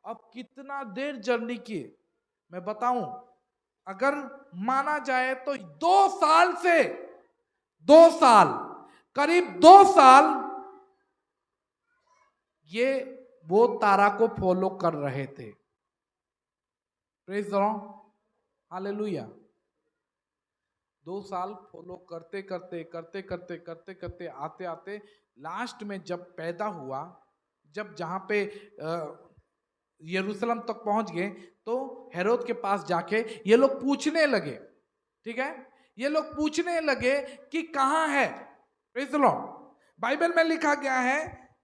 अब कितना देर जर्नी किए मैं बताऊं, अगर माना जाए तो 2 साल से 2 साल, करीब 2 साल ये वो तारा को फॉलो कर रहे थे। Praise the Lord, hallelujah. 2 साल फॉलो करते करते आते आते लास्ट में जब पैदा हुआ, जब जहां पे यरूशलेम तक पहुंच गए, तो हेरोद के पास जाके ये लोग पूछने लगे, ठीक है, ये लोग पूछने लगे कि कहां है। Praise the Lord. बाइबल में लिखा गया है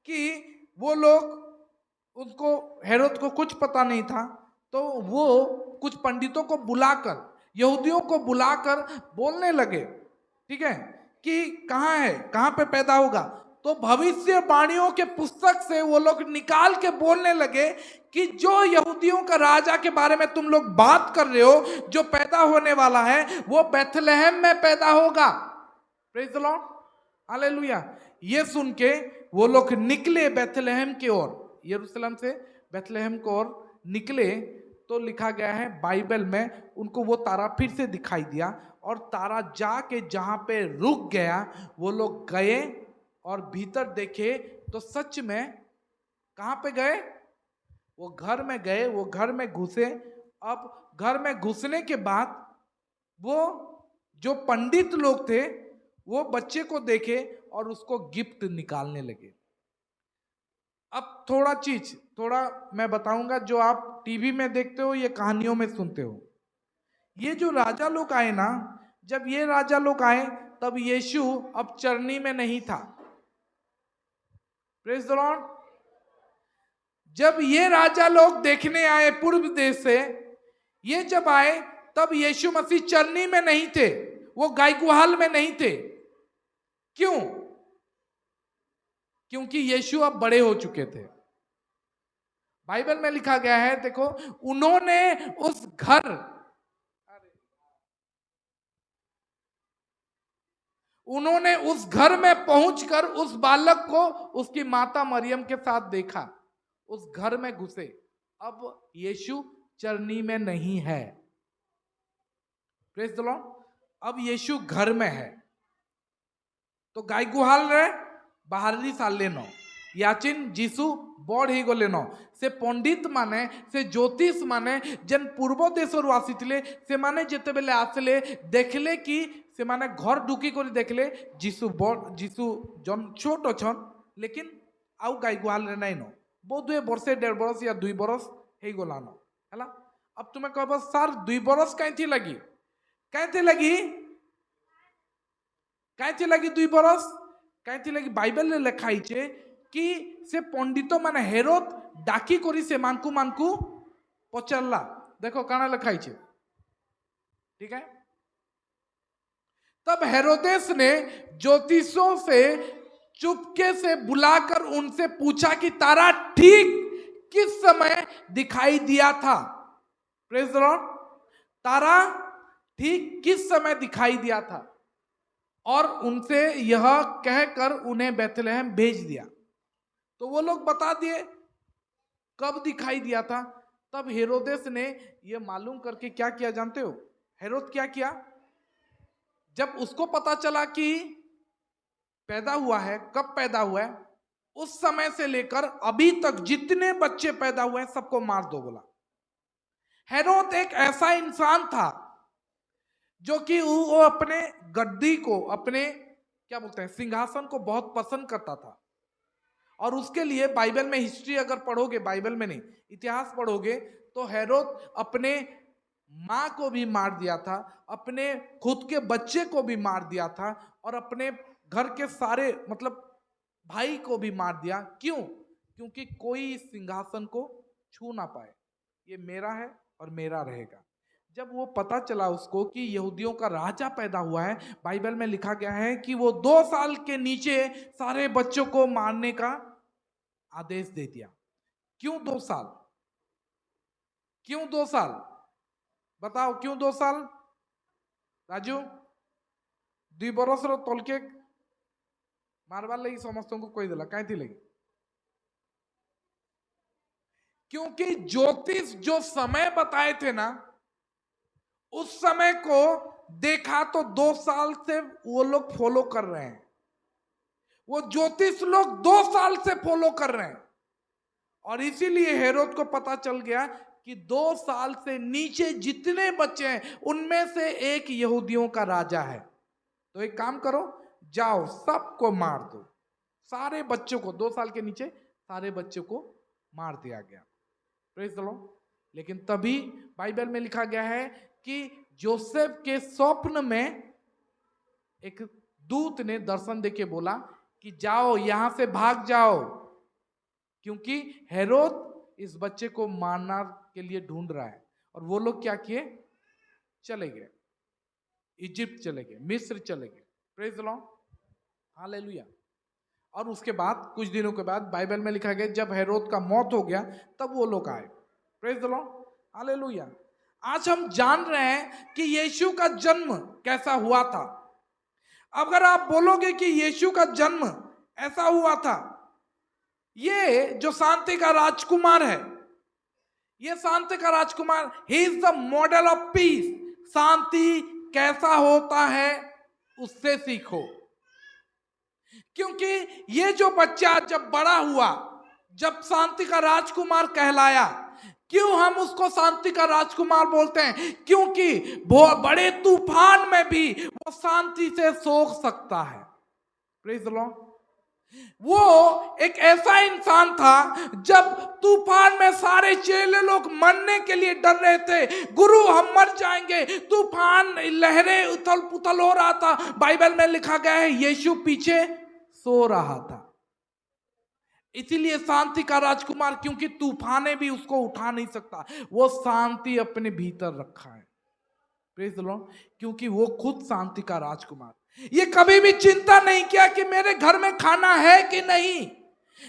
कि वो लोग, उसको हेरोद को कुछ पता नहीं था, तो वो कुछ पंडितों को बुलाकर, यहूदियों को बुलाकर बोलने लगे, ठीक है, कि कहां है, कहां पे पैदा होगा। तो भविष्यवाणियों के पुस्तक से वो लोग निकाल के बोलने लगे कि जो यहूदियों का राजा के बारे में तुम लोग बात कर रहे हो, जो पैदा होने वाला है, वो बेथलेहम में पैदा होगा। Praise the Lord, hallelujah. ये सुन के वो लोग निकले बेथलेहम की ओर, यरूशलेम से बेथलेहम की ओर निकले। तो लिखा गया है बाइबल में उनको वो तारा फिर से दिखाई दिया, और तारा जाके जहां पे रुक गया, वो लोग गए और भीतर देखे तो सच में कहां पे गए? वो घर में गए, वो घर में घुसे। अब घर में घुसने के बाद वो जो पंडित लोग थे वो बच्चे को देखे और उसको गिफ्ट निकालने लगे। अब थोड़ा मैं बताऊंगा, जो आप टीवी में देखते हो, ये कहानियों में सुनते हो। ये जो राजा लोग आए ना, जब ये राजा लोग आए तब यीशु अब चरनी में नहीं था। Praise the Lord. जब ये राजा लोग देखने आए पूर्व देश से, ये जब आए तब यीशु मसीह चरनी में नहीं थे, वो गाय गुहाल में नहीं थे। क्यों? क्योंकि यीशु अब बड़े हो चुके थे। बाइबल में लिखा गया है, देखो, उन्होंने उस घर में पहुंचकर उस बालक को उसकी माता मरियम के साथ देखा, उस घर में घुसे। अब यीशु चरनी में नहीं है। Praise the Lord. अब यीशु घर में है तो गाय गुहाल रे बाहरी साले न याचिन जीसु बड़ ही गले न से पंडित माने से ज्योतिष माने जेन पूर्व देशर आसीथिले से माने जेते बेले आसले देखले कि से माने घर ढुकी कर देखले जीसु बड़ जीसु जन छोट अछन लेकिन आउ गाय गुहाल रे नाइन बोध हुए वर्षे 1.5 बरस या 2 बरस हो गलान है। अब तुम्हें कहब सर 2 बरस कहीं लगी कहीं लगी 2 बरस कहीं लगी बाइबल लिखाई कि से पंडित माने हेरोद डाकी करी से मानकू पचारला देखो काना लिखाई ठीक है। तब हेरोदेस ने ज्योतिषों से चुपके से बुलाकर उनसे पूछा कि तारा ठीक किस समय दिखाई दिया था। Praise the Lord. तारा ठीक किस समय दिखाई दिया था और उनसे यह कहकर उन्हें बेथलेहम भेज दिया। तो वो लोग बता दिए कब दिखाई दिया था। तब हेरोदेस ने यह मालूम करके क्या किया जानते हो? हेरोद क्या किया? जब उसको पता चला कि पैदा हुआ है, कब पैदा हुआ है, उस समय से लेकर अभी तक जितने बच्चे पैदा हुए हैं सबको मार दो बोला। हेरोद एक ऐसा इंसान था जो कि वो अपने गद्दी को, अपने क्या बोलते हैं, सिंहासन को बहुत पसंद करता था। और उसके लिए बाइबल में हिस्ट्री अगर पढ़ोगे, बाइबल में नहीं इतिहास पढ़ोगे, तो हेरोद अपने माँ को भी मार दिया था, अपने खुद के बच्चे को भी मार दिया था और अपने घर के सारे मतलब भाई को भी मार दिया। क्यों? क्योंकि कोई इस सिंहासन को छू ना पाए, ये मेरा है और मेरा रहेगा। जब वो पता चला उसको कि यहूदियों का राजा पैदा हुआ है, बाइबल में लिखा गया है कि वो 2 साल के नीचे सारे बच्चों को मारने का आदेश दे दिया। क्यों 2 साल? क्यों 2 साल? बताओ क्यों 2 साल? राजू 2 बरस रो तलके मारवार लगी समस्त को कही देला कहीं लगी? क्योंकि ज्योतिष जो समय बताए थे ना, उस समय को देखा तो 2 साल से वो लोग फॉलो कर रहे हैं। वो ज्योतिष लोग 2 साल से फॉलो कर रहे हैं और इसीलिए हेरोद को पता चल गया कि 2 साल से नीचे जितने बच्चे हैं उनमें से एक यहूदियों का राजा है। तो एक काम करो, जाओ सबको मार दो, सारे बच्चों को, 2 साल के नीचे सारे बच्चों को मार दिया गया। Praise the Lord. लेकिन तभी बाइबल में लिखा गया है कि जोसेफ के स्वप्न में एक दूत ने दर्शन देके बोला कि जाओ यहां से भाग जाओ, क्योंकि हेरोद इस बच्चे को मारना के लिए ढूंढ रहा है। और वो लोग क्या किए? चले गए, इजिप्ट चले गए, मिस्र चले गए। Praise the Lord, hallelujah. और उसके बाद कुछ दिनों के बाद बाइबल में लिखा गया जब हेरोद का मौत हो गया तब वो लोग आए। Praise the Lord, hallelujah. आज हम जान रहे हैं कि यीशु का जन्म कैसा हुआ था। अगर आप बोलोगे कि यीशु का जन्म ऐसा हुआ था, ये जो शांति का राजकुमार है, ये शांति का राजकुमार, he is the model of peace. शांति कैसा होता है उससे सीखो, क्योंकि ये जो बच्चा जब बड़ा हुआ, जब शांति का राजकुमार कहलाया, क्यों हम उसको शांति का राजकुमार बोलते हैं? क्योंकि बड़े तूफान में भी वो शांति से सो सकता है। Praise the Lord. वो एक ऐसा इंसान था जब तूफान में सारे चेले लोग मरने के लिए डर रहे थे, गुरु हम मर जाएंगे, तूफान लहरें उथल पुथल हो रहा था, बाइबल में लिखा गया है यीशु पीछे सो रहा था। इसीलिए शांति का राजकुमार, क्योंकि तूफाने भी उसको उठा नहीं सकता, वो शांति अपने भीतर रखा है। Praise the Lord. क्योंकि वो खुद शांति का राजकुमार, ये कभी भी चिंता नहीं किया कि मेरे घर में खाना है कि नहीं।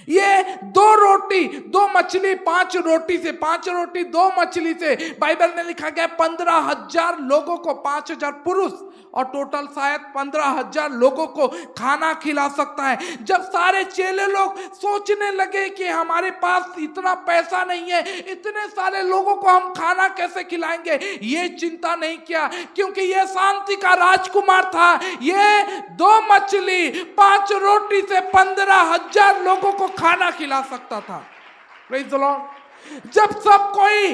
ये 2 रोटी 2 मछली 5 रोटी से, 5 रोटी 2 मछली से, बाइबल में लिखा गया 15,000 लोगों को, 5,000 पुरुष और टोटल शायद 15,000 लोगों को खाना खिला सकता है। जब सारे चेले लोग सोचने लगे कि हमारे पास इतना पैसा नहीं है, इतने सारे लोगों को हम खाना कैसे खिलाएंगे, ये चिंता नहीं किया, क्योंकि ये शांति का राजकुमार था। ये 2 मछली 5 रोटी से 15,000 लोगों को खाना खिला सकता था। Praise the Lord. जब सब कोई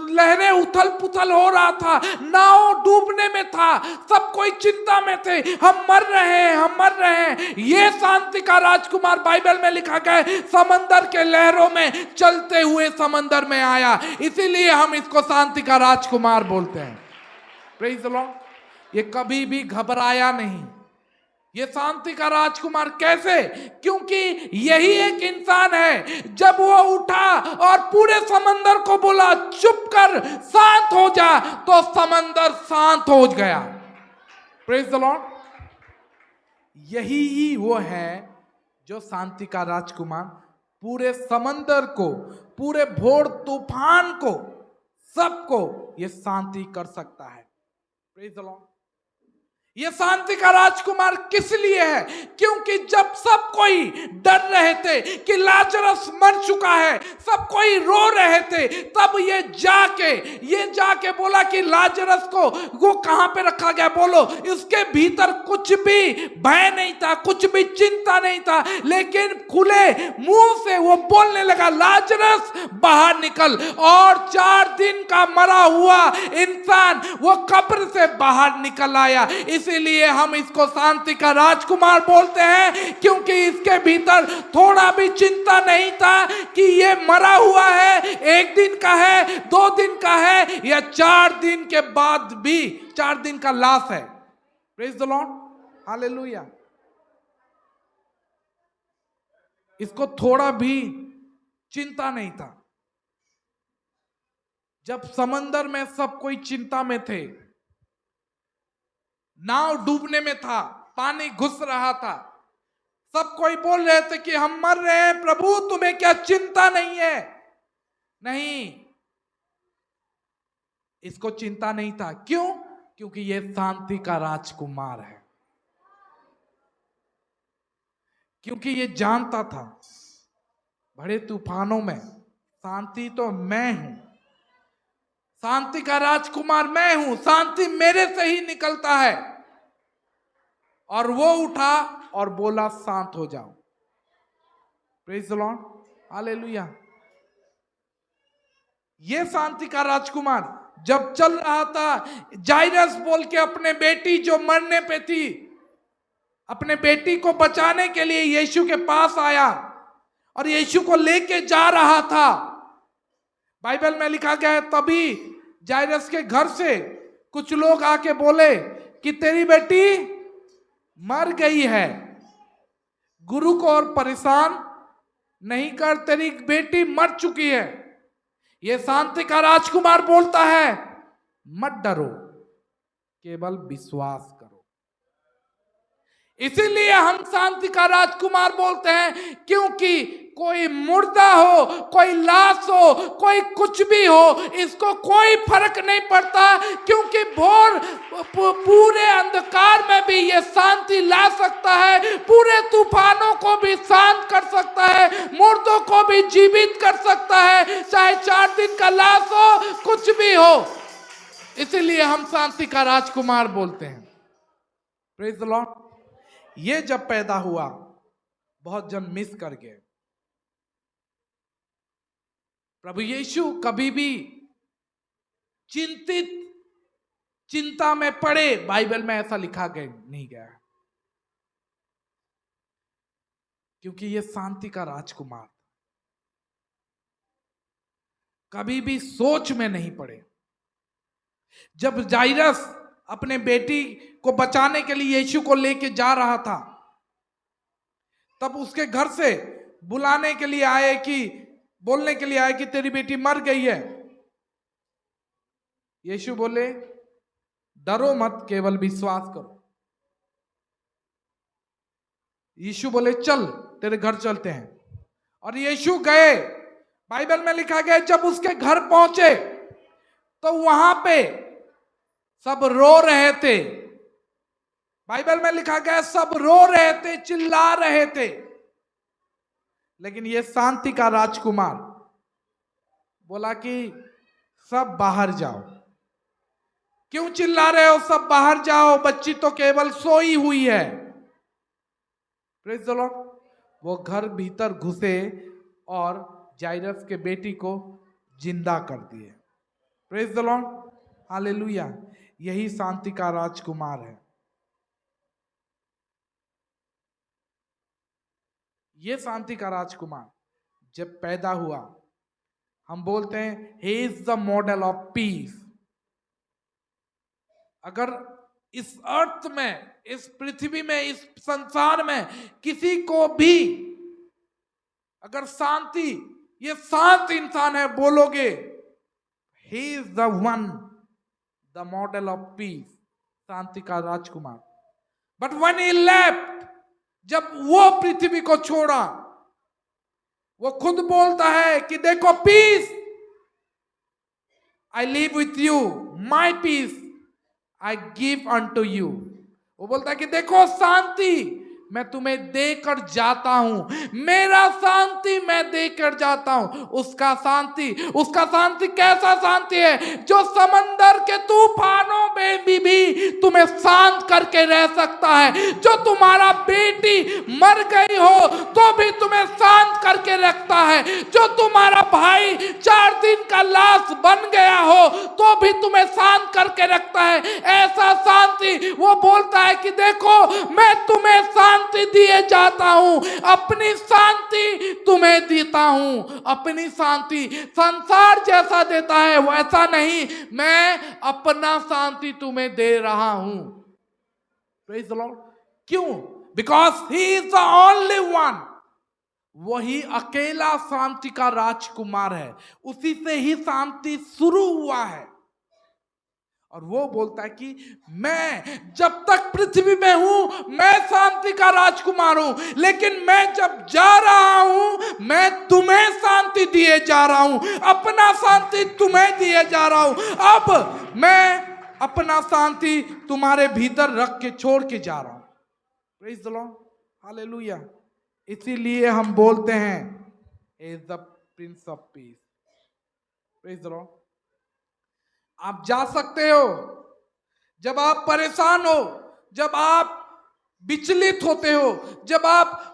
लहरें उथल पुथल हो रहा था, नाव डूबने में था, सब कोई चिंता में थे, हम मर रहे हैं, हम मर रहे हैं, ये शांति का राजकुमार, बाइबल में लिखा गया है, समंदर के लहरों में चलते हुए समंदर में आया, इसीलिए हम इसको शांति का राजकुमार बोलते हैं। Praise the Lord. ये कभी भी घबराया नहीं। ये शांति का राजकुमार कैसे? क्योंकि यही एक इंसान है, जब वो उठा और पूरे समंदर को बोला चुप कर, शांत हो जा, तो समंदर शांत हो गया। Praise the Lord. यही वो है जो शांति का राजकुमार पूरे समंदर को, पूरे भोर तूफान को, सबको ये शांति कर सकता है। Praise the Lord. ये शांति का राजकुमार किस लिए है? क्योंकि जब सब कोई डर रहे थे कि लाजरस मर चुका है, सब कोई रो रहे थे, तब ये जाके बोला कि लाजरस को वो कहां पे रखा गया, बोलो। इसके भीतर कुछ भी भय नहीं था, कुछ भी चिंता नहीं था, लेकिन खुले मुंह से वो बोलने लगा, लाजरस बाहर निकल। और 4 दिन का मरा हुआ इंसान वो कब्र से बाहर निकल आया। इसीलिए हम इसको शांति का राजकुमार बोलते हैं, क्योंकि इसके भीतर थोड़ा भी चिंता नहीं था कि ये मरा हुआ है, 1 दिन का है, 2 दिन का है, या 4 दिन के बाद भी 4 दिन का लाश है। Praise the Lord, hallelujah. इसको थोड़ा भी चिंता नहीं था। जब समंदर में सब कोई चिंता में थे, नाव डूबने में था, पानी घुस रहा था, सब कोई बोल रहे थे कि हम मर रहे हैं, प्रभु तुम्हें क्या चिंता नहीं है? नहीं, इसको चिंता नहीं था। क्यों? क्योंकि ये शांति का राजकुमार है। क्योंकि ये जानता था बड़े तूफानों में शांति तो मैं हूं, शांति का राजकुमार मैं हूं, शांति मेरे से ही निकलता है। और वो उठा और बोला शांत हो जाओ। Praise the Lord, hallelujah. ये शांति का राजकुमार जब चल रहा था, जाइरस बोल के अपने बेटी जो मरने पे थी, अपने बेटी को बचाने के लिए यीशु के पास आया और यीशु को लेके जा रहा था। बाइबल में लिखा गया है, तभी जाइरस के घर से कुछ लोग आके बोले कि तेरी बेटी मर गई है, गुरु को और परेशान नहीं कर, तेरी बेटी मर चुकी है। ये शांति का राजकुमार बोलता है, मत डरो, केवल विश्वास करो। इसीलिए हम शांति का राजकुमार बोलते हैं, क्योंकि कोई मुर्दा हो, कोई लाश हो, कोई कुछ भी हो, इसको कोई फर्क नहीं पड़ता, क्योंकि भोर पूरे अंधकार में भी ये शांति ला सकता है, पूरे तूफानों को भी शांत कर सकता है, मुर्दों को भी जीवित कर सकता है, चाहे 4 दिन का लाश हो, कुछ भी हो। इसीलिए हम शांति का राजकुमार बोलते हैं। Praise the Lord. ये जब पैदा हुआ, बहुत जन मिस कर गए। प्रभु यीशु कभी भी चिंता में पड़े, बाइबल में ऐसा लिखा गया नहीं गया, क्योंकि ये शांति का राजकुमार कभी भी सोच में नहीं पड़े। जब जाइरस अपने बेटी को बचाने के लिए यीशु को लेके जा रहा था, तब उसके घर से बुलाने के लिए आए, कि बोलने के लिए आए कि तेरी बेटी मर गई है। यीशु बोले, डरो मत, केवल विश्वास करो। यीशु बोले, चल तेरे घर चलते हैं। और यीशु गए। बाइबल में लिखा गया, जब उसके घर पहुंचे तो वहां पे सब रो रहे थे, बाइबल में लिखा गया सब रो रहे थे, चिल्ला रहे थे, लेकिन ये शांति का राजकुमार बोला कि सब बाहर जाओ। क्यों चिल्ला रहे हो? सब बाहर जाओ, बच्ची तो केवल सोई हुई है। Praise the Lord. वो घर भीतर घुसे और जाइरस के बेटी को जिंदा कर दिए। Praise the Lord, hallelujah. यही शांति का राजकुमार है। ये शांति का राजकुमार जब पैदा हुआ, हम बोलते हैं he is the model of peace। अगर इस अर्थ में, इस पृथ्वी में, इस संसार में किसी को भी अगर शांति, ये शांत इंसान है बोलोगे, he is the one, the model of peace, शांति का राजकुमार। But when he left, जब वो पृथ्वी को छोड़ा, वो खुद बोलता है कि देखो peace I leave with you, my peace I give unto you. वो बोलता है कि देखो शांति मैं तुम्हें देकर जाता हूं, मेरा शांति मैं देकर जाता हूं। उसका शांति कैसा शांति है? जो समंदर के तूफानों में भी तुम्हें शांत करके रह सकता है। जो तुम्हारा बेटी मर गई हो तो भी तुम्हें शांत करके रखता है। जो तुम्हारा भाई 4 दिन का लाश बन गया हो तो भी तुम्हें शांत करके रखता है। ऐसा शांति वो बोलता है कि देखो मैं तुम्हें शांति दिए जाता हूं, अपनी शांति तुम्हें देता हूं। अपनी शांति संसार जैसा देता है वैसा नहीं, मैं अपना शांति तुम्हें दे रहा हूं। Praise the Lord. क्यों? Because he is the only one. वही अकेला शांति का राजकुमार है। उसी से ही शांति शुरू हुआ है। और वो बोलता है कि मैं जब तक पृथ्वी में हूं मैं शांति का राजकुमार हूं, लेकिन मैं जब जा रहा हूं मैं तुम्हें शांति दिए जा रहा हूं, अपना शांति तुम्हें दिए जा रहा हूं। अब मैं अपना शांति तुम्हारे भीतर रख के छोड़ के जा रहा हूं। Praise the Lord, hallelujah. इसीलिए हम बोलते हैं he is the Prince of piece. Praise the Lord. आप जा सकते हो जब आप परेशान हो, जब आप विचलित होते हो, जब आप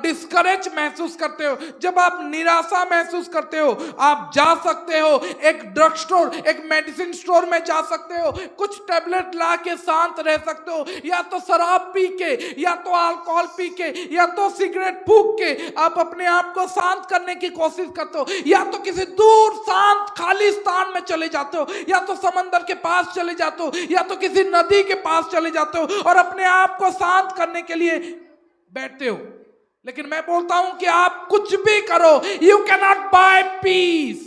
डिस्करेज महसूस करते हो, जब आप निराशा महसूस करते हो, आप जा सकते हो एक ड्रग स्टोर, एक मेडिसिन स्टोर में जा सकते हो, कुछ टैबलेट ला के शांत रह सकते हो। या तो शराब पी के, या तो अल्कोहल पी के, या तो सिगरेट फूंक के आप अपने आप को शांत करने की कोशिश करते हो, या तो किसी दूर शांत खाली स्थान में चले जाते हो, या तो समंदर के पास चले जाते हो, या तो किसी नदी के पास चले जाते हो और अपने आप को शांत करने के लिए बैठते हो। लेकिन मैं बोलता हूं कि आप कुछ भी करो, you can not buy peace.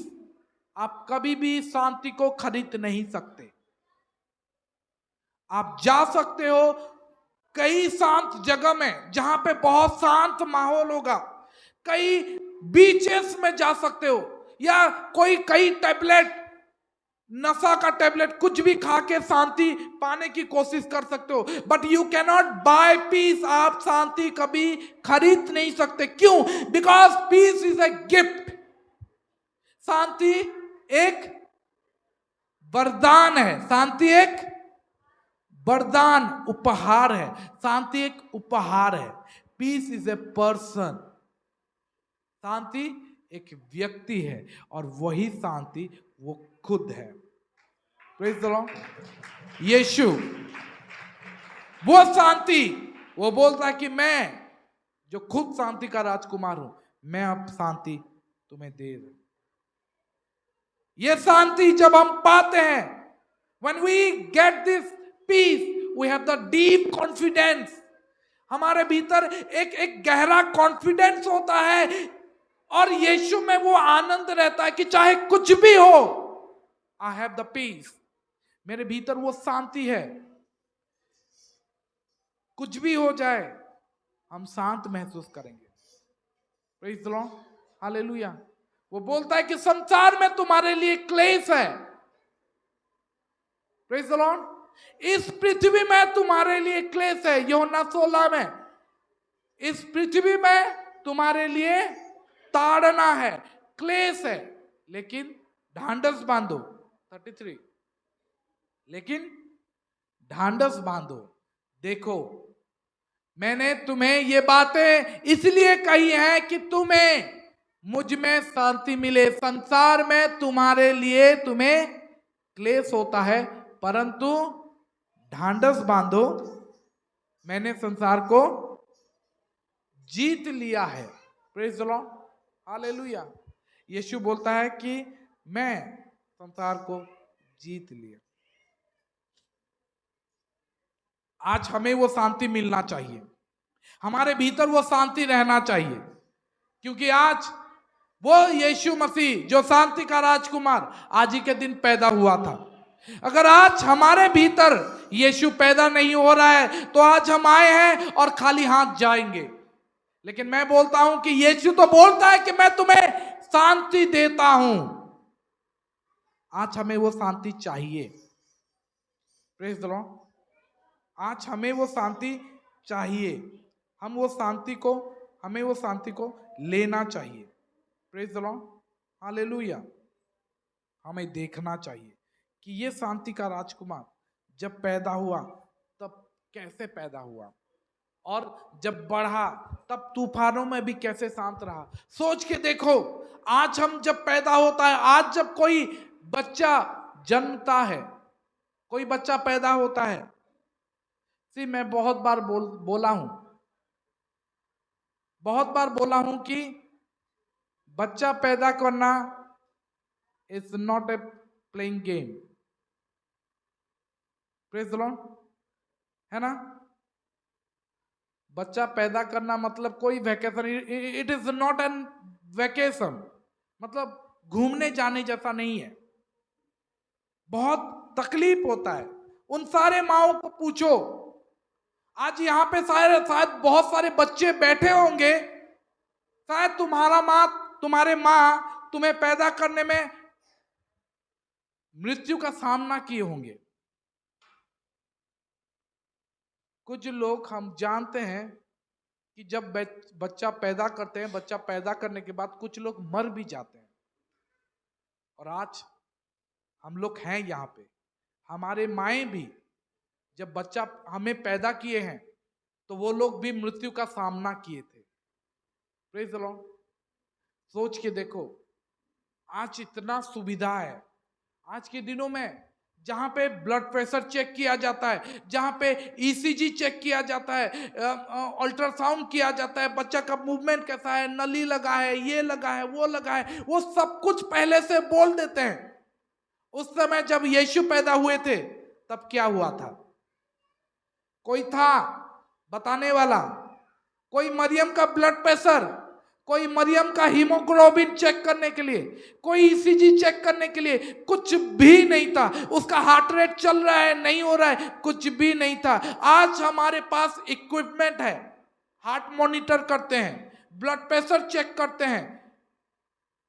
आप कभी भी शांति को खरीद नहीं सकते। आप जा सकते हो कई शांत जगह में जहां पे बहुत शांत माहौल होगा, कई बीचेस में जा सकते हो, या कई टैबलेट, नशा का टैबलेट कुछ भी खा के शांति पाने की कोशिश कर सकते हो, but you can not buy peace. आप शांति कभी खरीद नहीं सकते। क्यों? Because peace is a gift. शांति एक वरदान है। शांति एक वरदान, उपहार है। शांति एक उपहार है। Peace is a person. शांति एक व्यक्ति है और वही शांति वो खुद है। Praise the Lord. यीशु वो शांति, वो बोलता है कि मैं जो खुद शांति का राजकुमार हूं, मैं अब शांति तुम्हें दे रहा हूं। ये शांति जब हम पाते हैं, when we get this peace, we have the deep confidence। हमारे भीतर एक गहरा कॉन्फिडेंस होता है और यीशु में वो आनंद रहता है कि चाहे कुछ भी हो, I have the peace। मेरे भीतर वो शांति है। कुछ भी हो जाए हम शांत महसूस करेंगे। Praise the Lord, hallelujah. वो बोलता है कि संसार में तुम्हारे लिए क्लेश है। प्रेज द लॉर्ड, इस पृथ्वी में तुम्हारे लिए क्लेश है, यूहन्ना 16 में। इस पृथ्वी में तुम्हारे लिए ताड़ना है, क्लेश है, लेकिन ढांढस बांधो। 33, लेकिन ढांढस बांधो। देखो, मैंने तुम्हें ये बातें इसलिए कही हैं कि तुम्हें मुझ में शांति मिले। संसार में तुम्हारे लिए तुम्हें क्लेश होता है, परंतु ढांढस बांधो, मैंने संसार को जीत लिया है। Praise the Lord, hallelujah. यीशु बोलता है कि मैं संसार को जीत लिया। आज हमें वो शांति मिलना चाहिए, हमारे भीतर वो शांति रहना चाहिए, क्योंकि आज वो यीशु मसीह जो शांति का राजकुमार आज ही के दिन पैदा हुआ था। अगर आज हमारे भीतर यीशु पैदा नहीं हो रहा है तो आज हम आए हैं और खाली हाथ जाएंगे। लेकिन मैं बोलता हूं कि यीशु तो बोलता है कि मैं तुम्हें शांति देता हूं। आज हमें वो शांति चाहिए। प्रेज द लॉर्ड, आज हमें वो शांति चाहिए। हमें वो शांति को लेना चाहिए। Praise the Lord, hallelujah. हमें देखना चाहिए कि ये शांति का राजकुमार जब पैदा हुआ तब कैसे पैदा हुआ, और जब बढ़ा तब तूफानों में भी कैसे शांत रहा। सोच के देखो, आज हम जब पैदा होता है, आज जब कोई बच्चा जन्मता है, कोई बच्चा पैदा होता है, मैं बहुत बार बोला हूं कि बच्चा पैदा करना is not a playing game. Praise the Lord, है ना। बच्चा पैदा करना मतलब कोई vacation, it is not an vacation, मतलब घूमने जाने जैसा नहीं है। बहुत तकलीफ होता है। उन सारे माओं को पूछो, आज यहाँ पे शायद बहुत सारे बच्चे बैठे होंगे, शायद तुम्हारे माँ तुम्हें पैदा करने में मृत्यु का सामना किए होंगे। कुछ लोग हम जानते हैं कि जब बच्चा पैदा करते हैं, बच्चा पैदा करने के बाद कुछ लोग मर भी जाते हैं। और आज हम लोग हैं यहाँ पे, हमारे माएँ भी जब बच्चा हमें पैदा किए हैं तो वो लोग भी मृत्यु का सामना किए थे। प्रेज द लॉर्ड, सोच के देखो, आज इतना सुविधा है। आज के दिनों में जहां पे ब्लड प्रेशर चेक किया जाता है, जहां पे ईसीजी चेक किया जाता है, अल्ट्रासाउंड किया जाता है, बच्चा का मूवमेंट कैसा है, नली लगा है, ये लगा है, वो लगा है, वो सब कुछ पहले से बोल देते हैं। उस समय जब यीशु पैदा हुए थे तब क्या हुआ था? कोई था बताने वाला? कोई मरियम का ब्लड प्रेशर, कोई मरियम का हीमोग्लोबिन चेक करने के लिए, कोई ईसीजी चेक करने के लिए कुछ भी नहीं था। उसका हार्ट रेट चल रहा है, नहीं हो रहा है, कुछ भी नहीं था। आज हमारे पास इक्विपमेंट है, हार्ट मॉनिटर करते हैं, ब्लड प्रेशर चेक करते हैं,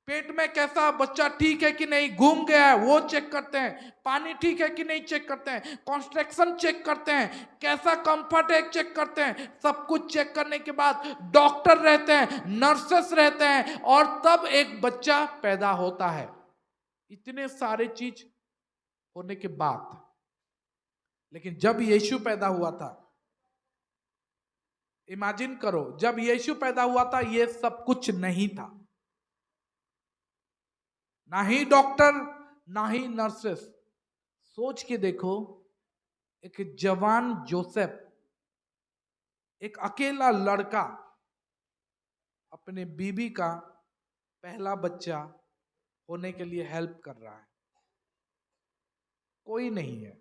पेट में कैसा बच्चा ठीक है कि नहीं, घूम गया है वो चेक करते हैं, पानी ठीक है कि नहीं चेक करते हैं, कॉन्स्ट्रक्शन चेक करते हैं, कैसा कंफर्ट है चेक करते हैं। सब कुछ चेक करने के बाद डॉक्टर रहते हैं, नर्सेस रहते हैं, और तब एक बच्चा पैदा होता है। इतने सारे चीज होने के बाद, लेकिन जब यीशु पैदा हुआ था, इमेजिन करो, जब यीशु पैदा हुआ था ये सब कुछ नहीं था। ना ही डॉक्टर, ना ही नर्सेस। सोच के देखो, एक जवान जोसेफ, एक अकेला लड़का अपने बीबी का पहला बच्चा होने के लिए हेल्प कर रहा है। कोई नहीं है।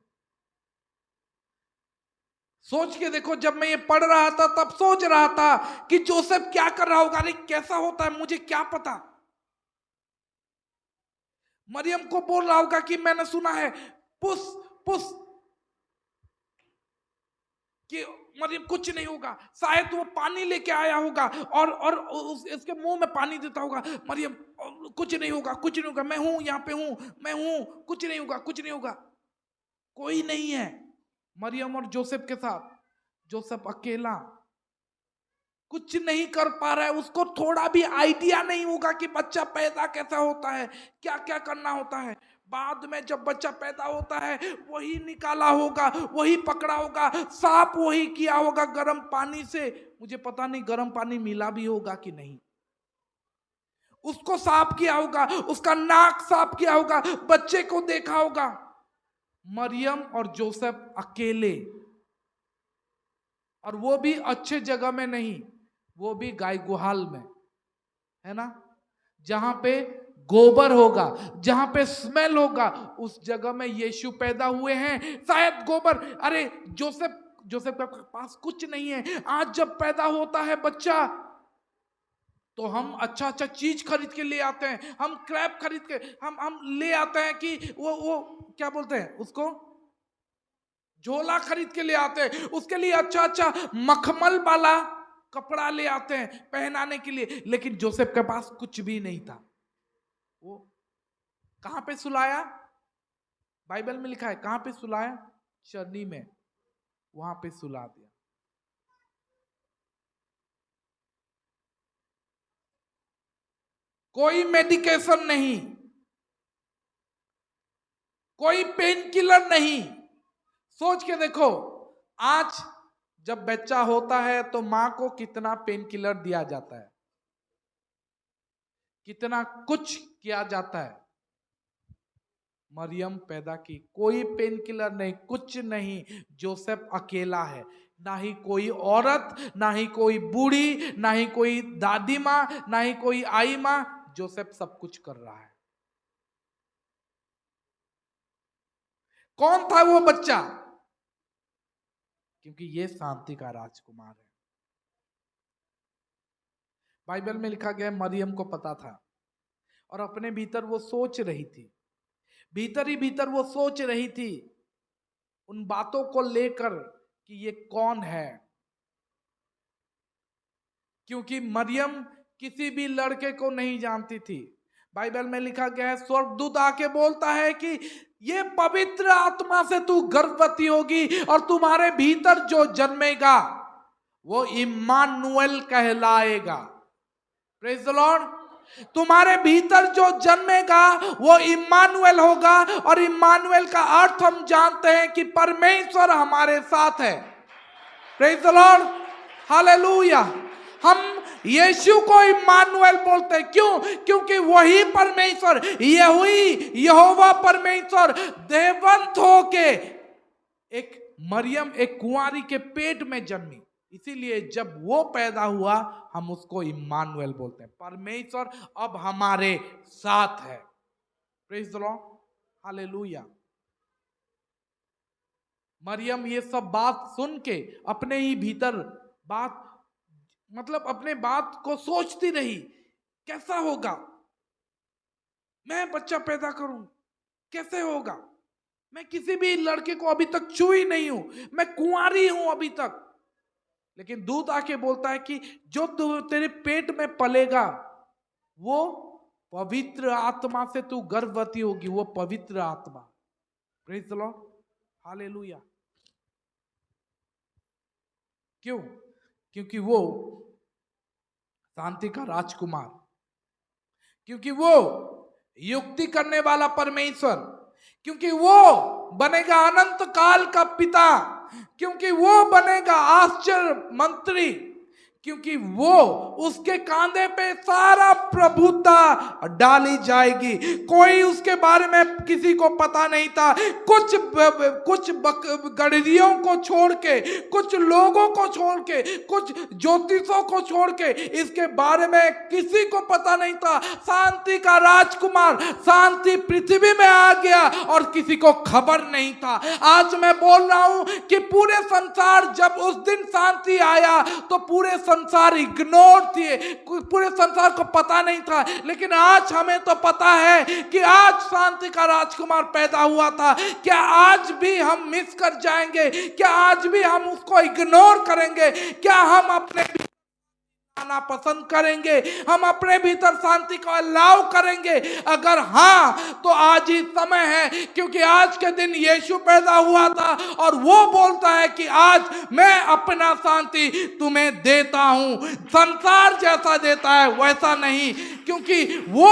सोच के देखो, जब मैं ये पढ़ रहा था तब सोच रहा था कि जोसेफ क्या कर रहा होगा, अरे कैसा होता है मुझे क्या पता। मरियम को बोल रहा होगा कि मैंने सुना है पुस पुस, कि मरियम कुछ नहीं होगा, शायद वो पानी लेके आया होगा और इसके मुंह में पानी देता होगा। मरियम कुछ नहीं होगा, कुछ नहीं होगा, मैं हूं, यहाँ पे हूं, मैं हूं, कुछ नहीं होगा, कुछ नहीं होगा। कोई नहीं है। मरियम और जोसेफ के साथ। जोसेफ अकेला कुछ नहीं कर पा रहा है, उसको थोड़ा भी आइडिया नहीं होगा कि बच्चा पैदा कैसा होता है, क्या क्या करना होता है। बाद में जब बच्चा पैदा होता है वही निकाला होगा, वही पकड़ा होगा, साफ वही किया होगा गर्म पानी से। मुझे पता नहीं गर्म पानी मिला भी होगा कि नहीं। उसको साफ किया होगा, उसका नाक साफ किया होगा, बच्चे को देखा होगा। मरियम और जोसेफ अकेले, और वो भी अच्छे जगह में नहीं, वो भी गाय गुहाल में, है ना, जहां पे गोबर होगा, जहां पे स्मेल होगा, उस जगह में यीशु पैदा हुए हैं। शायद गोबर, अरे जोसेफ के पास कुछ नहीं है। आज जब पैदा होता है बच्चा तो हम अच्छा अच्छा चीज खरीद के ले आते हैं, हम क्रैब खरीद के हम ले आते हैं कि वो क्या बोलते हैं उसको, झोला खरीद के ले आते हैं, उसके लिए अच्छा अच्छा मखमल वाला कपड़ा ले आते हैं पहनाने के लिए। लेकिन जोसेफ के पास कुछ भी नहीं था। वो कहां पे सुलाया, बाइबल में लिखा है कहां पे सुलाया, चरनी में, वहां पे सुला दिया। कोई मेडिकेशन नहीं, कोई पेन किलर नहीं। सोच के देखो, आज जब बच्चा होता है तो मां को कितना पेन किलर दिया जाता है, कितना कुछ किया जाता है। मरियम पैदा की, कोई पेन किलर नहीं, कुछ नहीं। जोसेफ अकेला है, ना ही कोई औरत, ना ही कोई बूढ़ी, ना ही कोई दादी माँ, ना ही कोई आई माँ। जोसेफ सब कुछ कर रहा है। कौन था वो बच्चा? क्योंकि ये शांति का राजकुमार है। बाइबल में लिखा गया है मरियम को पता था, और अपने भीतर वो सोच रही थी, भीतर ही भीतर वो सोच रही थी उन बातों को लेकर कि ये कौन है। क्योंकि मरियम किसी भी लड़के को नहीं जानती थी। बाइबल में लिखा गया है, स्वर्गदूत आके बोलता है कि ये पवित्र आत्मा से तू गर्भवती होगी, और तुम्हारे भीतर जो जन्मेगा वो इम्मानुएल कहलाएगा। Praise the Lord. तुम्हारे भीतर जो जन्मेगा वो इम्मानुएल होगा, और इम्मानुएल का अर्थ हम जानते हैं कि परमेश्वर हमारे साथ है। Praise the Lord, hallelujah. हम यीशु को इम्मानुएल बोलते हैं, क्यों? क्योंकि वही परमेश्वर, यहोवा परमेश्वर देवंत होके एक मरियम, एक कुंवारी के पेट में जन्मी। इसीलिए जब वो पैदा हुआ हम उसको इम्मानुएल बोलते हैं, परमेश्वर अब हमारे साथ है। Praise the Lord, hallelujah. Mariam ये सब बात सुन के अपने ही भीतर बात, मतलब अपने बात को सोचती रही, कैसा होगा, मैं बच्चा पैदा करूं, कैसे होगा, मैं किसी भी लड़के को अभी तक छुई नहीं हूं, मैं कुंवारी हूं अभी तक। लेकिन दूत आके बोलता है कि जो तेरे पेट में पलेगा वो पवित्र आत्मा से तू गर्भवती होगी, वो पवित्र आत्मा। Praise the Lord, hallelujah. क्यों? क्योंकि वो शांति का राजकुमार, क्योंकि वो युक्ति करने वाला परमेश्वर, क्योंकि वो बनेगा अनंत काल का पिता, क्योंकि वो बनेगा आश्चर्य मंत्री, क्योंकि वो उसके कांधे पे सारा प्रभुता डाली जाएगी। कोई उसके बारे में किसी को पता नहीं था। कुछ गडरियों को छोड़ के, कुछ लोगों को छोड़ के, कुछ ज्योतिषों को छोड़ के इसके बारे में किसी को पता नहीं था। शांति का राजकुमार शांति पृथ्वी में आ गया और किसी को खबर नहीं था। आज मैं बोल रहा हूं कि पूरे संसार, जब उस दिन शांति आया तो पूरे संसार इग्नोर थे, पूरे संसार को पता नहीं था। लेकिन आज हमें तो पता है कि आज शांति का राजकुमार पैदा हुआ था। क्या आज भी हम मिस कर जाएंगे? क्या आज भी हम उसको इग्नोर करेंगे? क्या हम अपने लाना पसंद करेंगे? हम अपने भीतर शांति को अलाउ करेंगे? अगर हाँ, तो आज ही समय है, क्योंकि आज के दिन यीशु पैदा हुआ था और वो बोलता है कि आज मैं अपना शांति तुम्हें देता हूं। संसार जैसा देता है वैसा नहीं, क्योंकि वो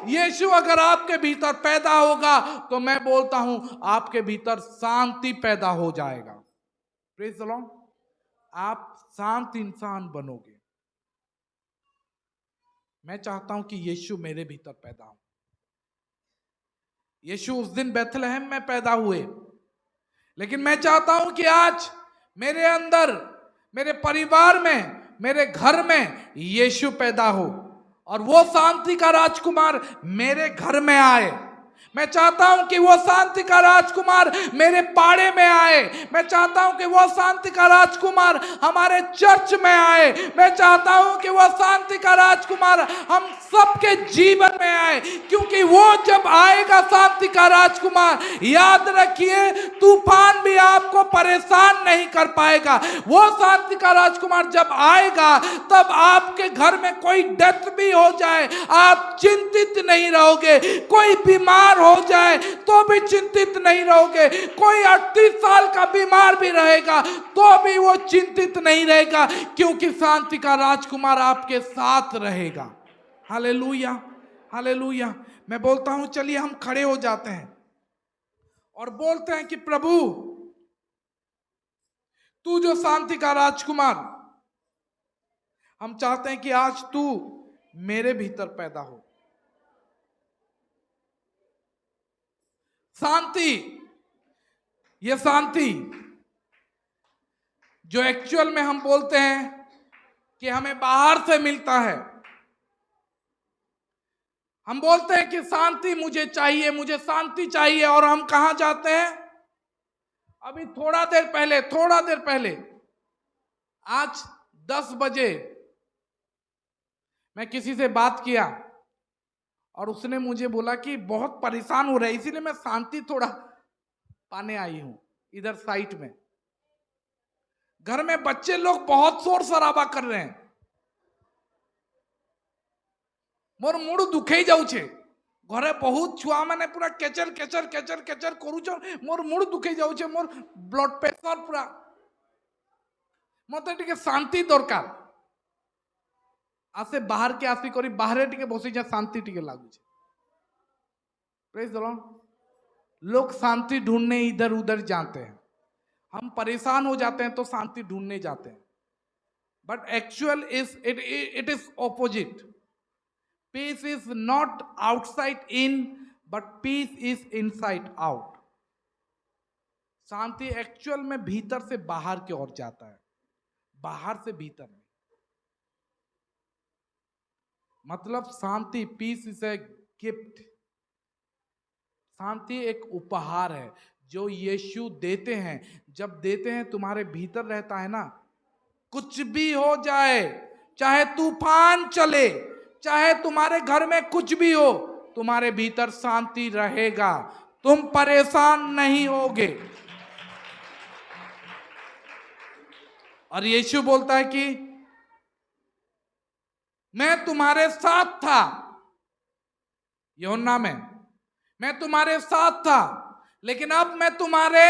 यीशु अगर आपके भीतर पैदा होगा तो मैं बोलता हूं आपके भीतर शांति पैदा हो जाएगा। Praise the Lord. आप शांत इंसान बनोगे। मैं चाहता हूं कि यीशु मेरे भीतर पैदा हो। यीशु उस दिन बैतलहम में पैदा हुए, लेकिन मैं चाहता हूं कि आज मेरे अंदर, मेरे परिवार में, मेरे घर में यीशु पैदा हो और वो शांति का राजकुमार मेरे घर में आए। मैं चाहता हूं कि वो शांति का राजकुमार मेरे पाड़े में आए। मैं चाहता हूं कि वो शांति का राजकुमार हमारे चर्च में आए। मैं चाहता हूं कि वो शांति का राजकुमार हम सबके जीवन में आए, क्योंकि वो जब आएगा शांति का राजकुमार, याद रखिए तूफान भी आपको परेशान नहीं कर पाएगा। वो शांति का राजकुमार जब आएगा तब आपके घर में कोई डेथ भी हो जाए आप चिंतित नहीं रहोगे। कोई बीमार हो जाए तो भी चिंतित नहीं रहोगे। कोई 38 साल का बीमार भी रहेगा तो भी वो चिंतित नहीं रहेगा, क्योंकि शांति का राजकुमार आपके साथ रहेगा। Hallelujah, hallelujah. मैं बोलता हूं चलिए हम खड़े हो जाते हैं और बोलते हैं कि प्रभु तू जो शांति का राजकुमार, हम चाहते हैं कि आज तू मेरे भीतर पैदा हो। शांति, ये शांति जो एक्चुअल में हम बोलते हैं कि हमें बाहर से मिलता है। हम बोलते हैं कि शांति मुझे चाहिए, मुझे शांति चाहिए, और हम कहां जाते हैं? अभी थोड़ा देर पहले आज 10 बजे मैं किसी से बात किया और उसने मुझे बोला कि बहुत परेशान हो रहा है, इसीलिए मैं शांति थोड़ा पाने आई हूं इधर साइट में। घर में बच्चे लोग बहुत शोर शराबा कर रहे हैं। मोर मुड़ दुखई जाउछे। घरे बहुत छुआ माने पूरा केचर केचर केचर केचर करूछन, मोर मुड़ दुखई जाउछे, मोर ब्लड प्रेशर पूरा। मते टिके शांति दरकार। आसे बाहर के आसी करी बाहरे टिके बसी जा शांति टिके लागुछे। Praise the Lord. लोग शांति ढूंढने इधर उधर जाते हैं। हम परेशान हो जाते हैं तो शांति ढूंढने जाते हैं, but actual is it is opposite. Peace is not outside in, but peace is inside out. शांति एक्चुअल में भीतर से बाहर की ओर जाता है, बाहर से भीतर में। मतलब शांति, पीस इज ए गिफ्ट। शांति एक उपहार है जो यीशु देते हैं। जब देते हैं तुम्हारे भीतर रहता है ना, कुछ भी हो जाए, चाहे तूफान चले, चाहे तुम्हारे घर में कुछ भी हो, तुम्हारे भीतर शांति रहेगा, तुम परेशान नहीं होगे। और यीशु बोलता है कि मैं तुम्हारे साथ था, यूहन्ना में मैं तुम्हारे साथ था, लेकिन अब मैं तुम्हारे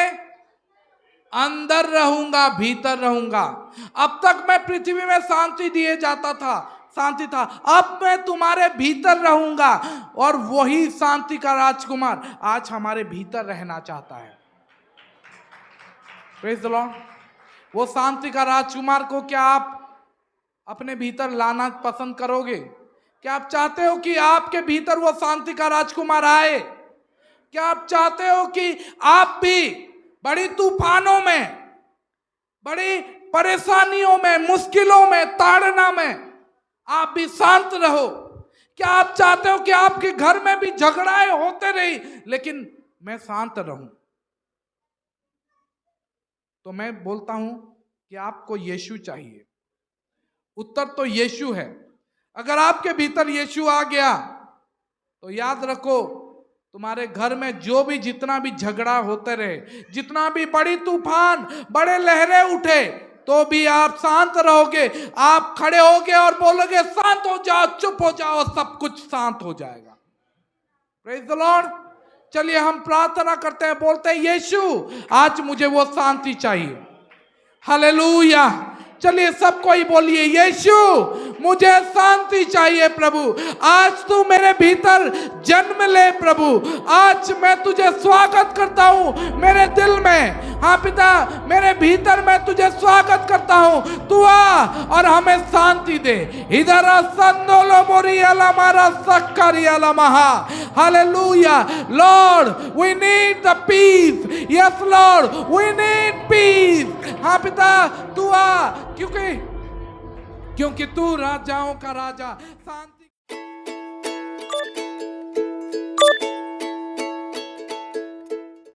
अंदर रहूंगा, भीतर रहूंगा। अब तक मैं पृथ्वी में शांति दिए जाता था, शांति था, अब मैं तुम्हारे भीतर रहूंगा। और वही शांति का राजकुमार आज हमारे भीतर रहना चाहता है। Praise the Lord. वो शांति का राजकुमार को क्या आप अपने भीतर लाना पसंद करोगे? क्या आप चाहते हो कि आपके भीतर वो शांति का राजकुमार आए? क्या आप चाहते हो कि आप भी बड़ी तूफानों में, बड़ी परेशानियों में, मुश्किलों में, ताड़ना में आप भी शांत रहो? क्या आप चाहते हो कि आपके घर में भी झगड़ाएं होते रही, लेकिन मैं शांत रहूं? तो मैं बोलता हूं कि आपको यीशु चाहिए। उत्तर तो यीशु है। अगर आपके भीतर यीशु आ गया तो याद रखो, तुम्हारे घर में जो भी जितना भी झगड़ा होते रहे, जितना भी बड़ी तूफान, बड़े लहरें उठे, तो भी आप शांत रहोगे, आप खड़े होगे और बोलोगे शांत हो जाओ, चुप हो जाओ, सब कुछ शांत हो जाएगा। Praise the Lord. चलिए हम प्रार्थना करते हैं, बोलते हैं यीशु आज मुझे वो शांति चाहिए। हालेलुया। चलिए सब कोई बोलिए यीशु मुझे शांति चाहिए प्रभु, आज तू मेरे भीतर जन्म ले प्रभु, आज मैं तुझे स्वागत करता हूँ मेरे दिल में। हाँ पिता, मेरे भीतर मैं तुझे स्वागत करता हूँ, तू आ और हमें शांति दे। इधर संदोलो मोरियाला मारा सक्कारियाला महा। Hallelujah. Lord we need the peace, yes lord we need peace. हाँ पिता तू आ, क्योंकि तू राजाओं का राजा, शांति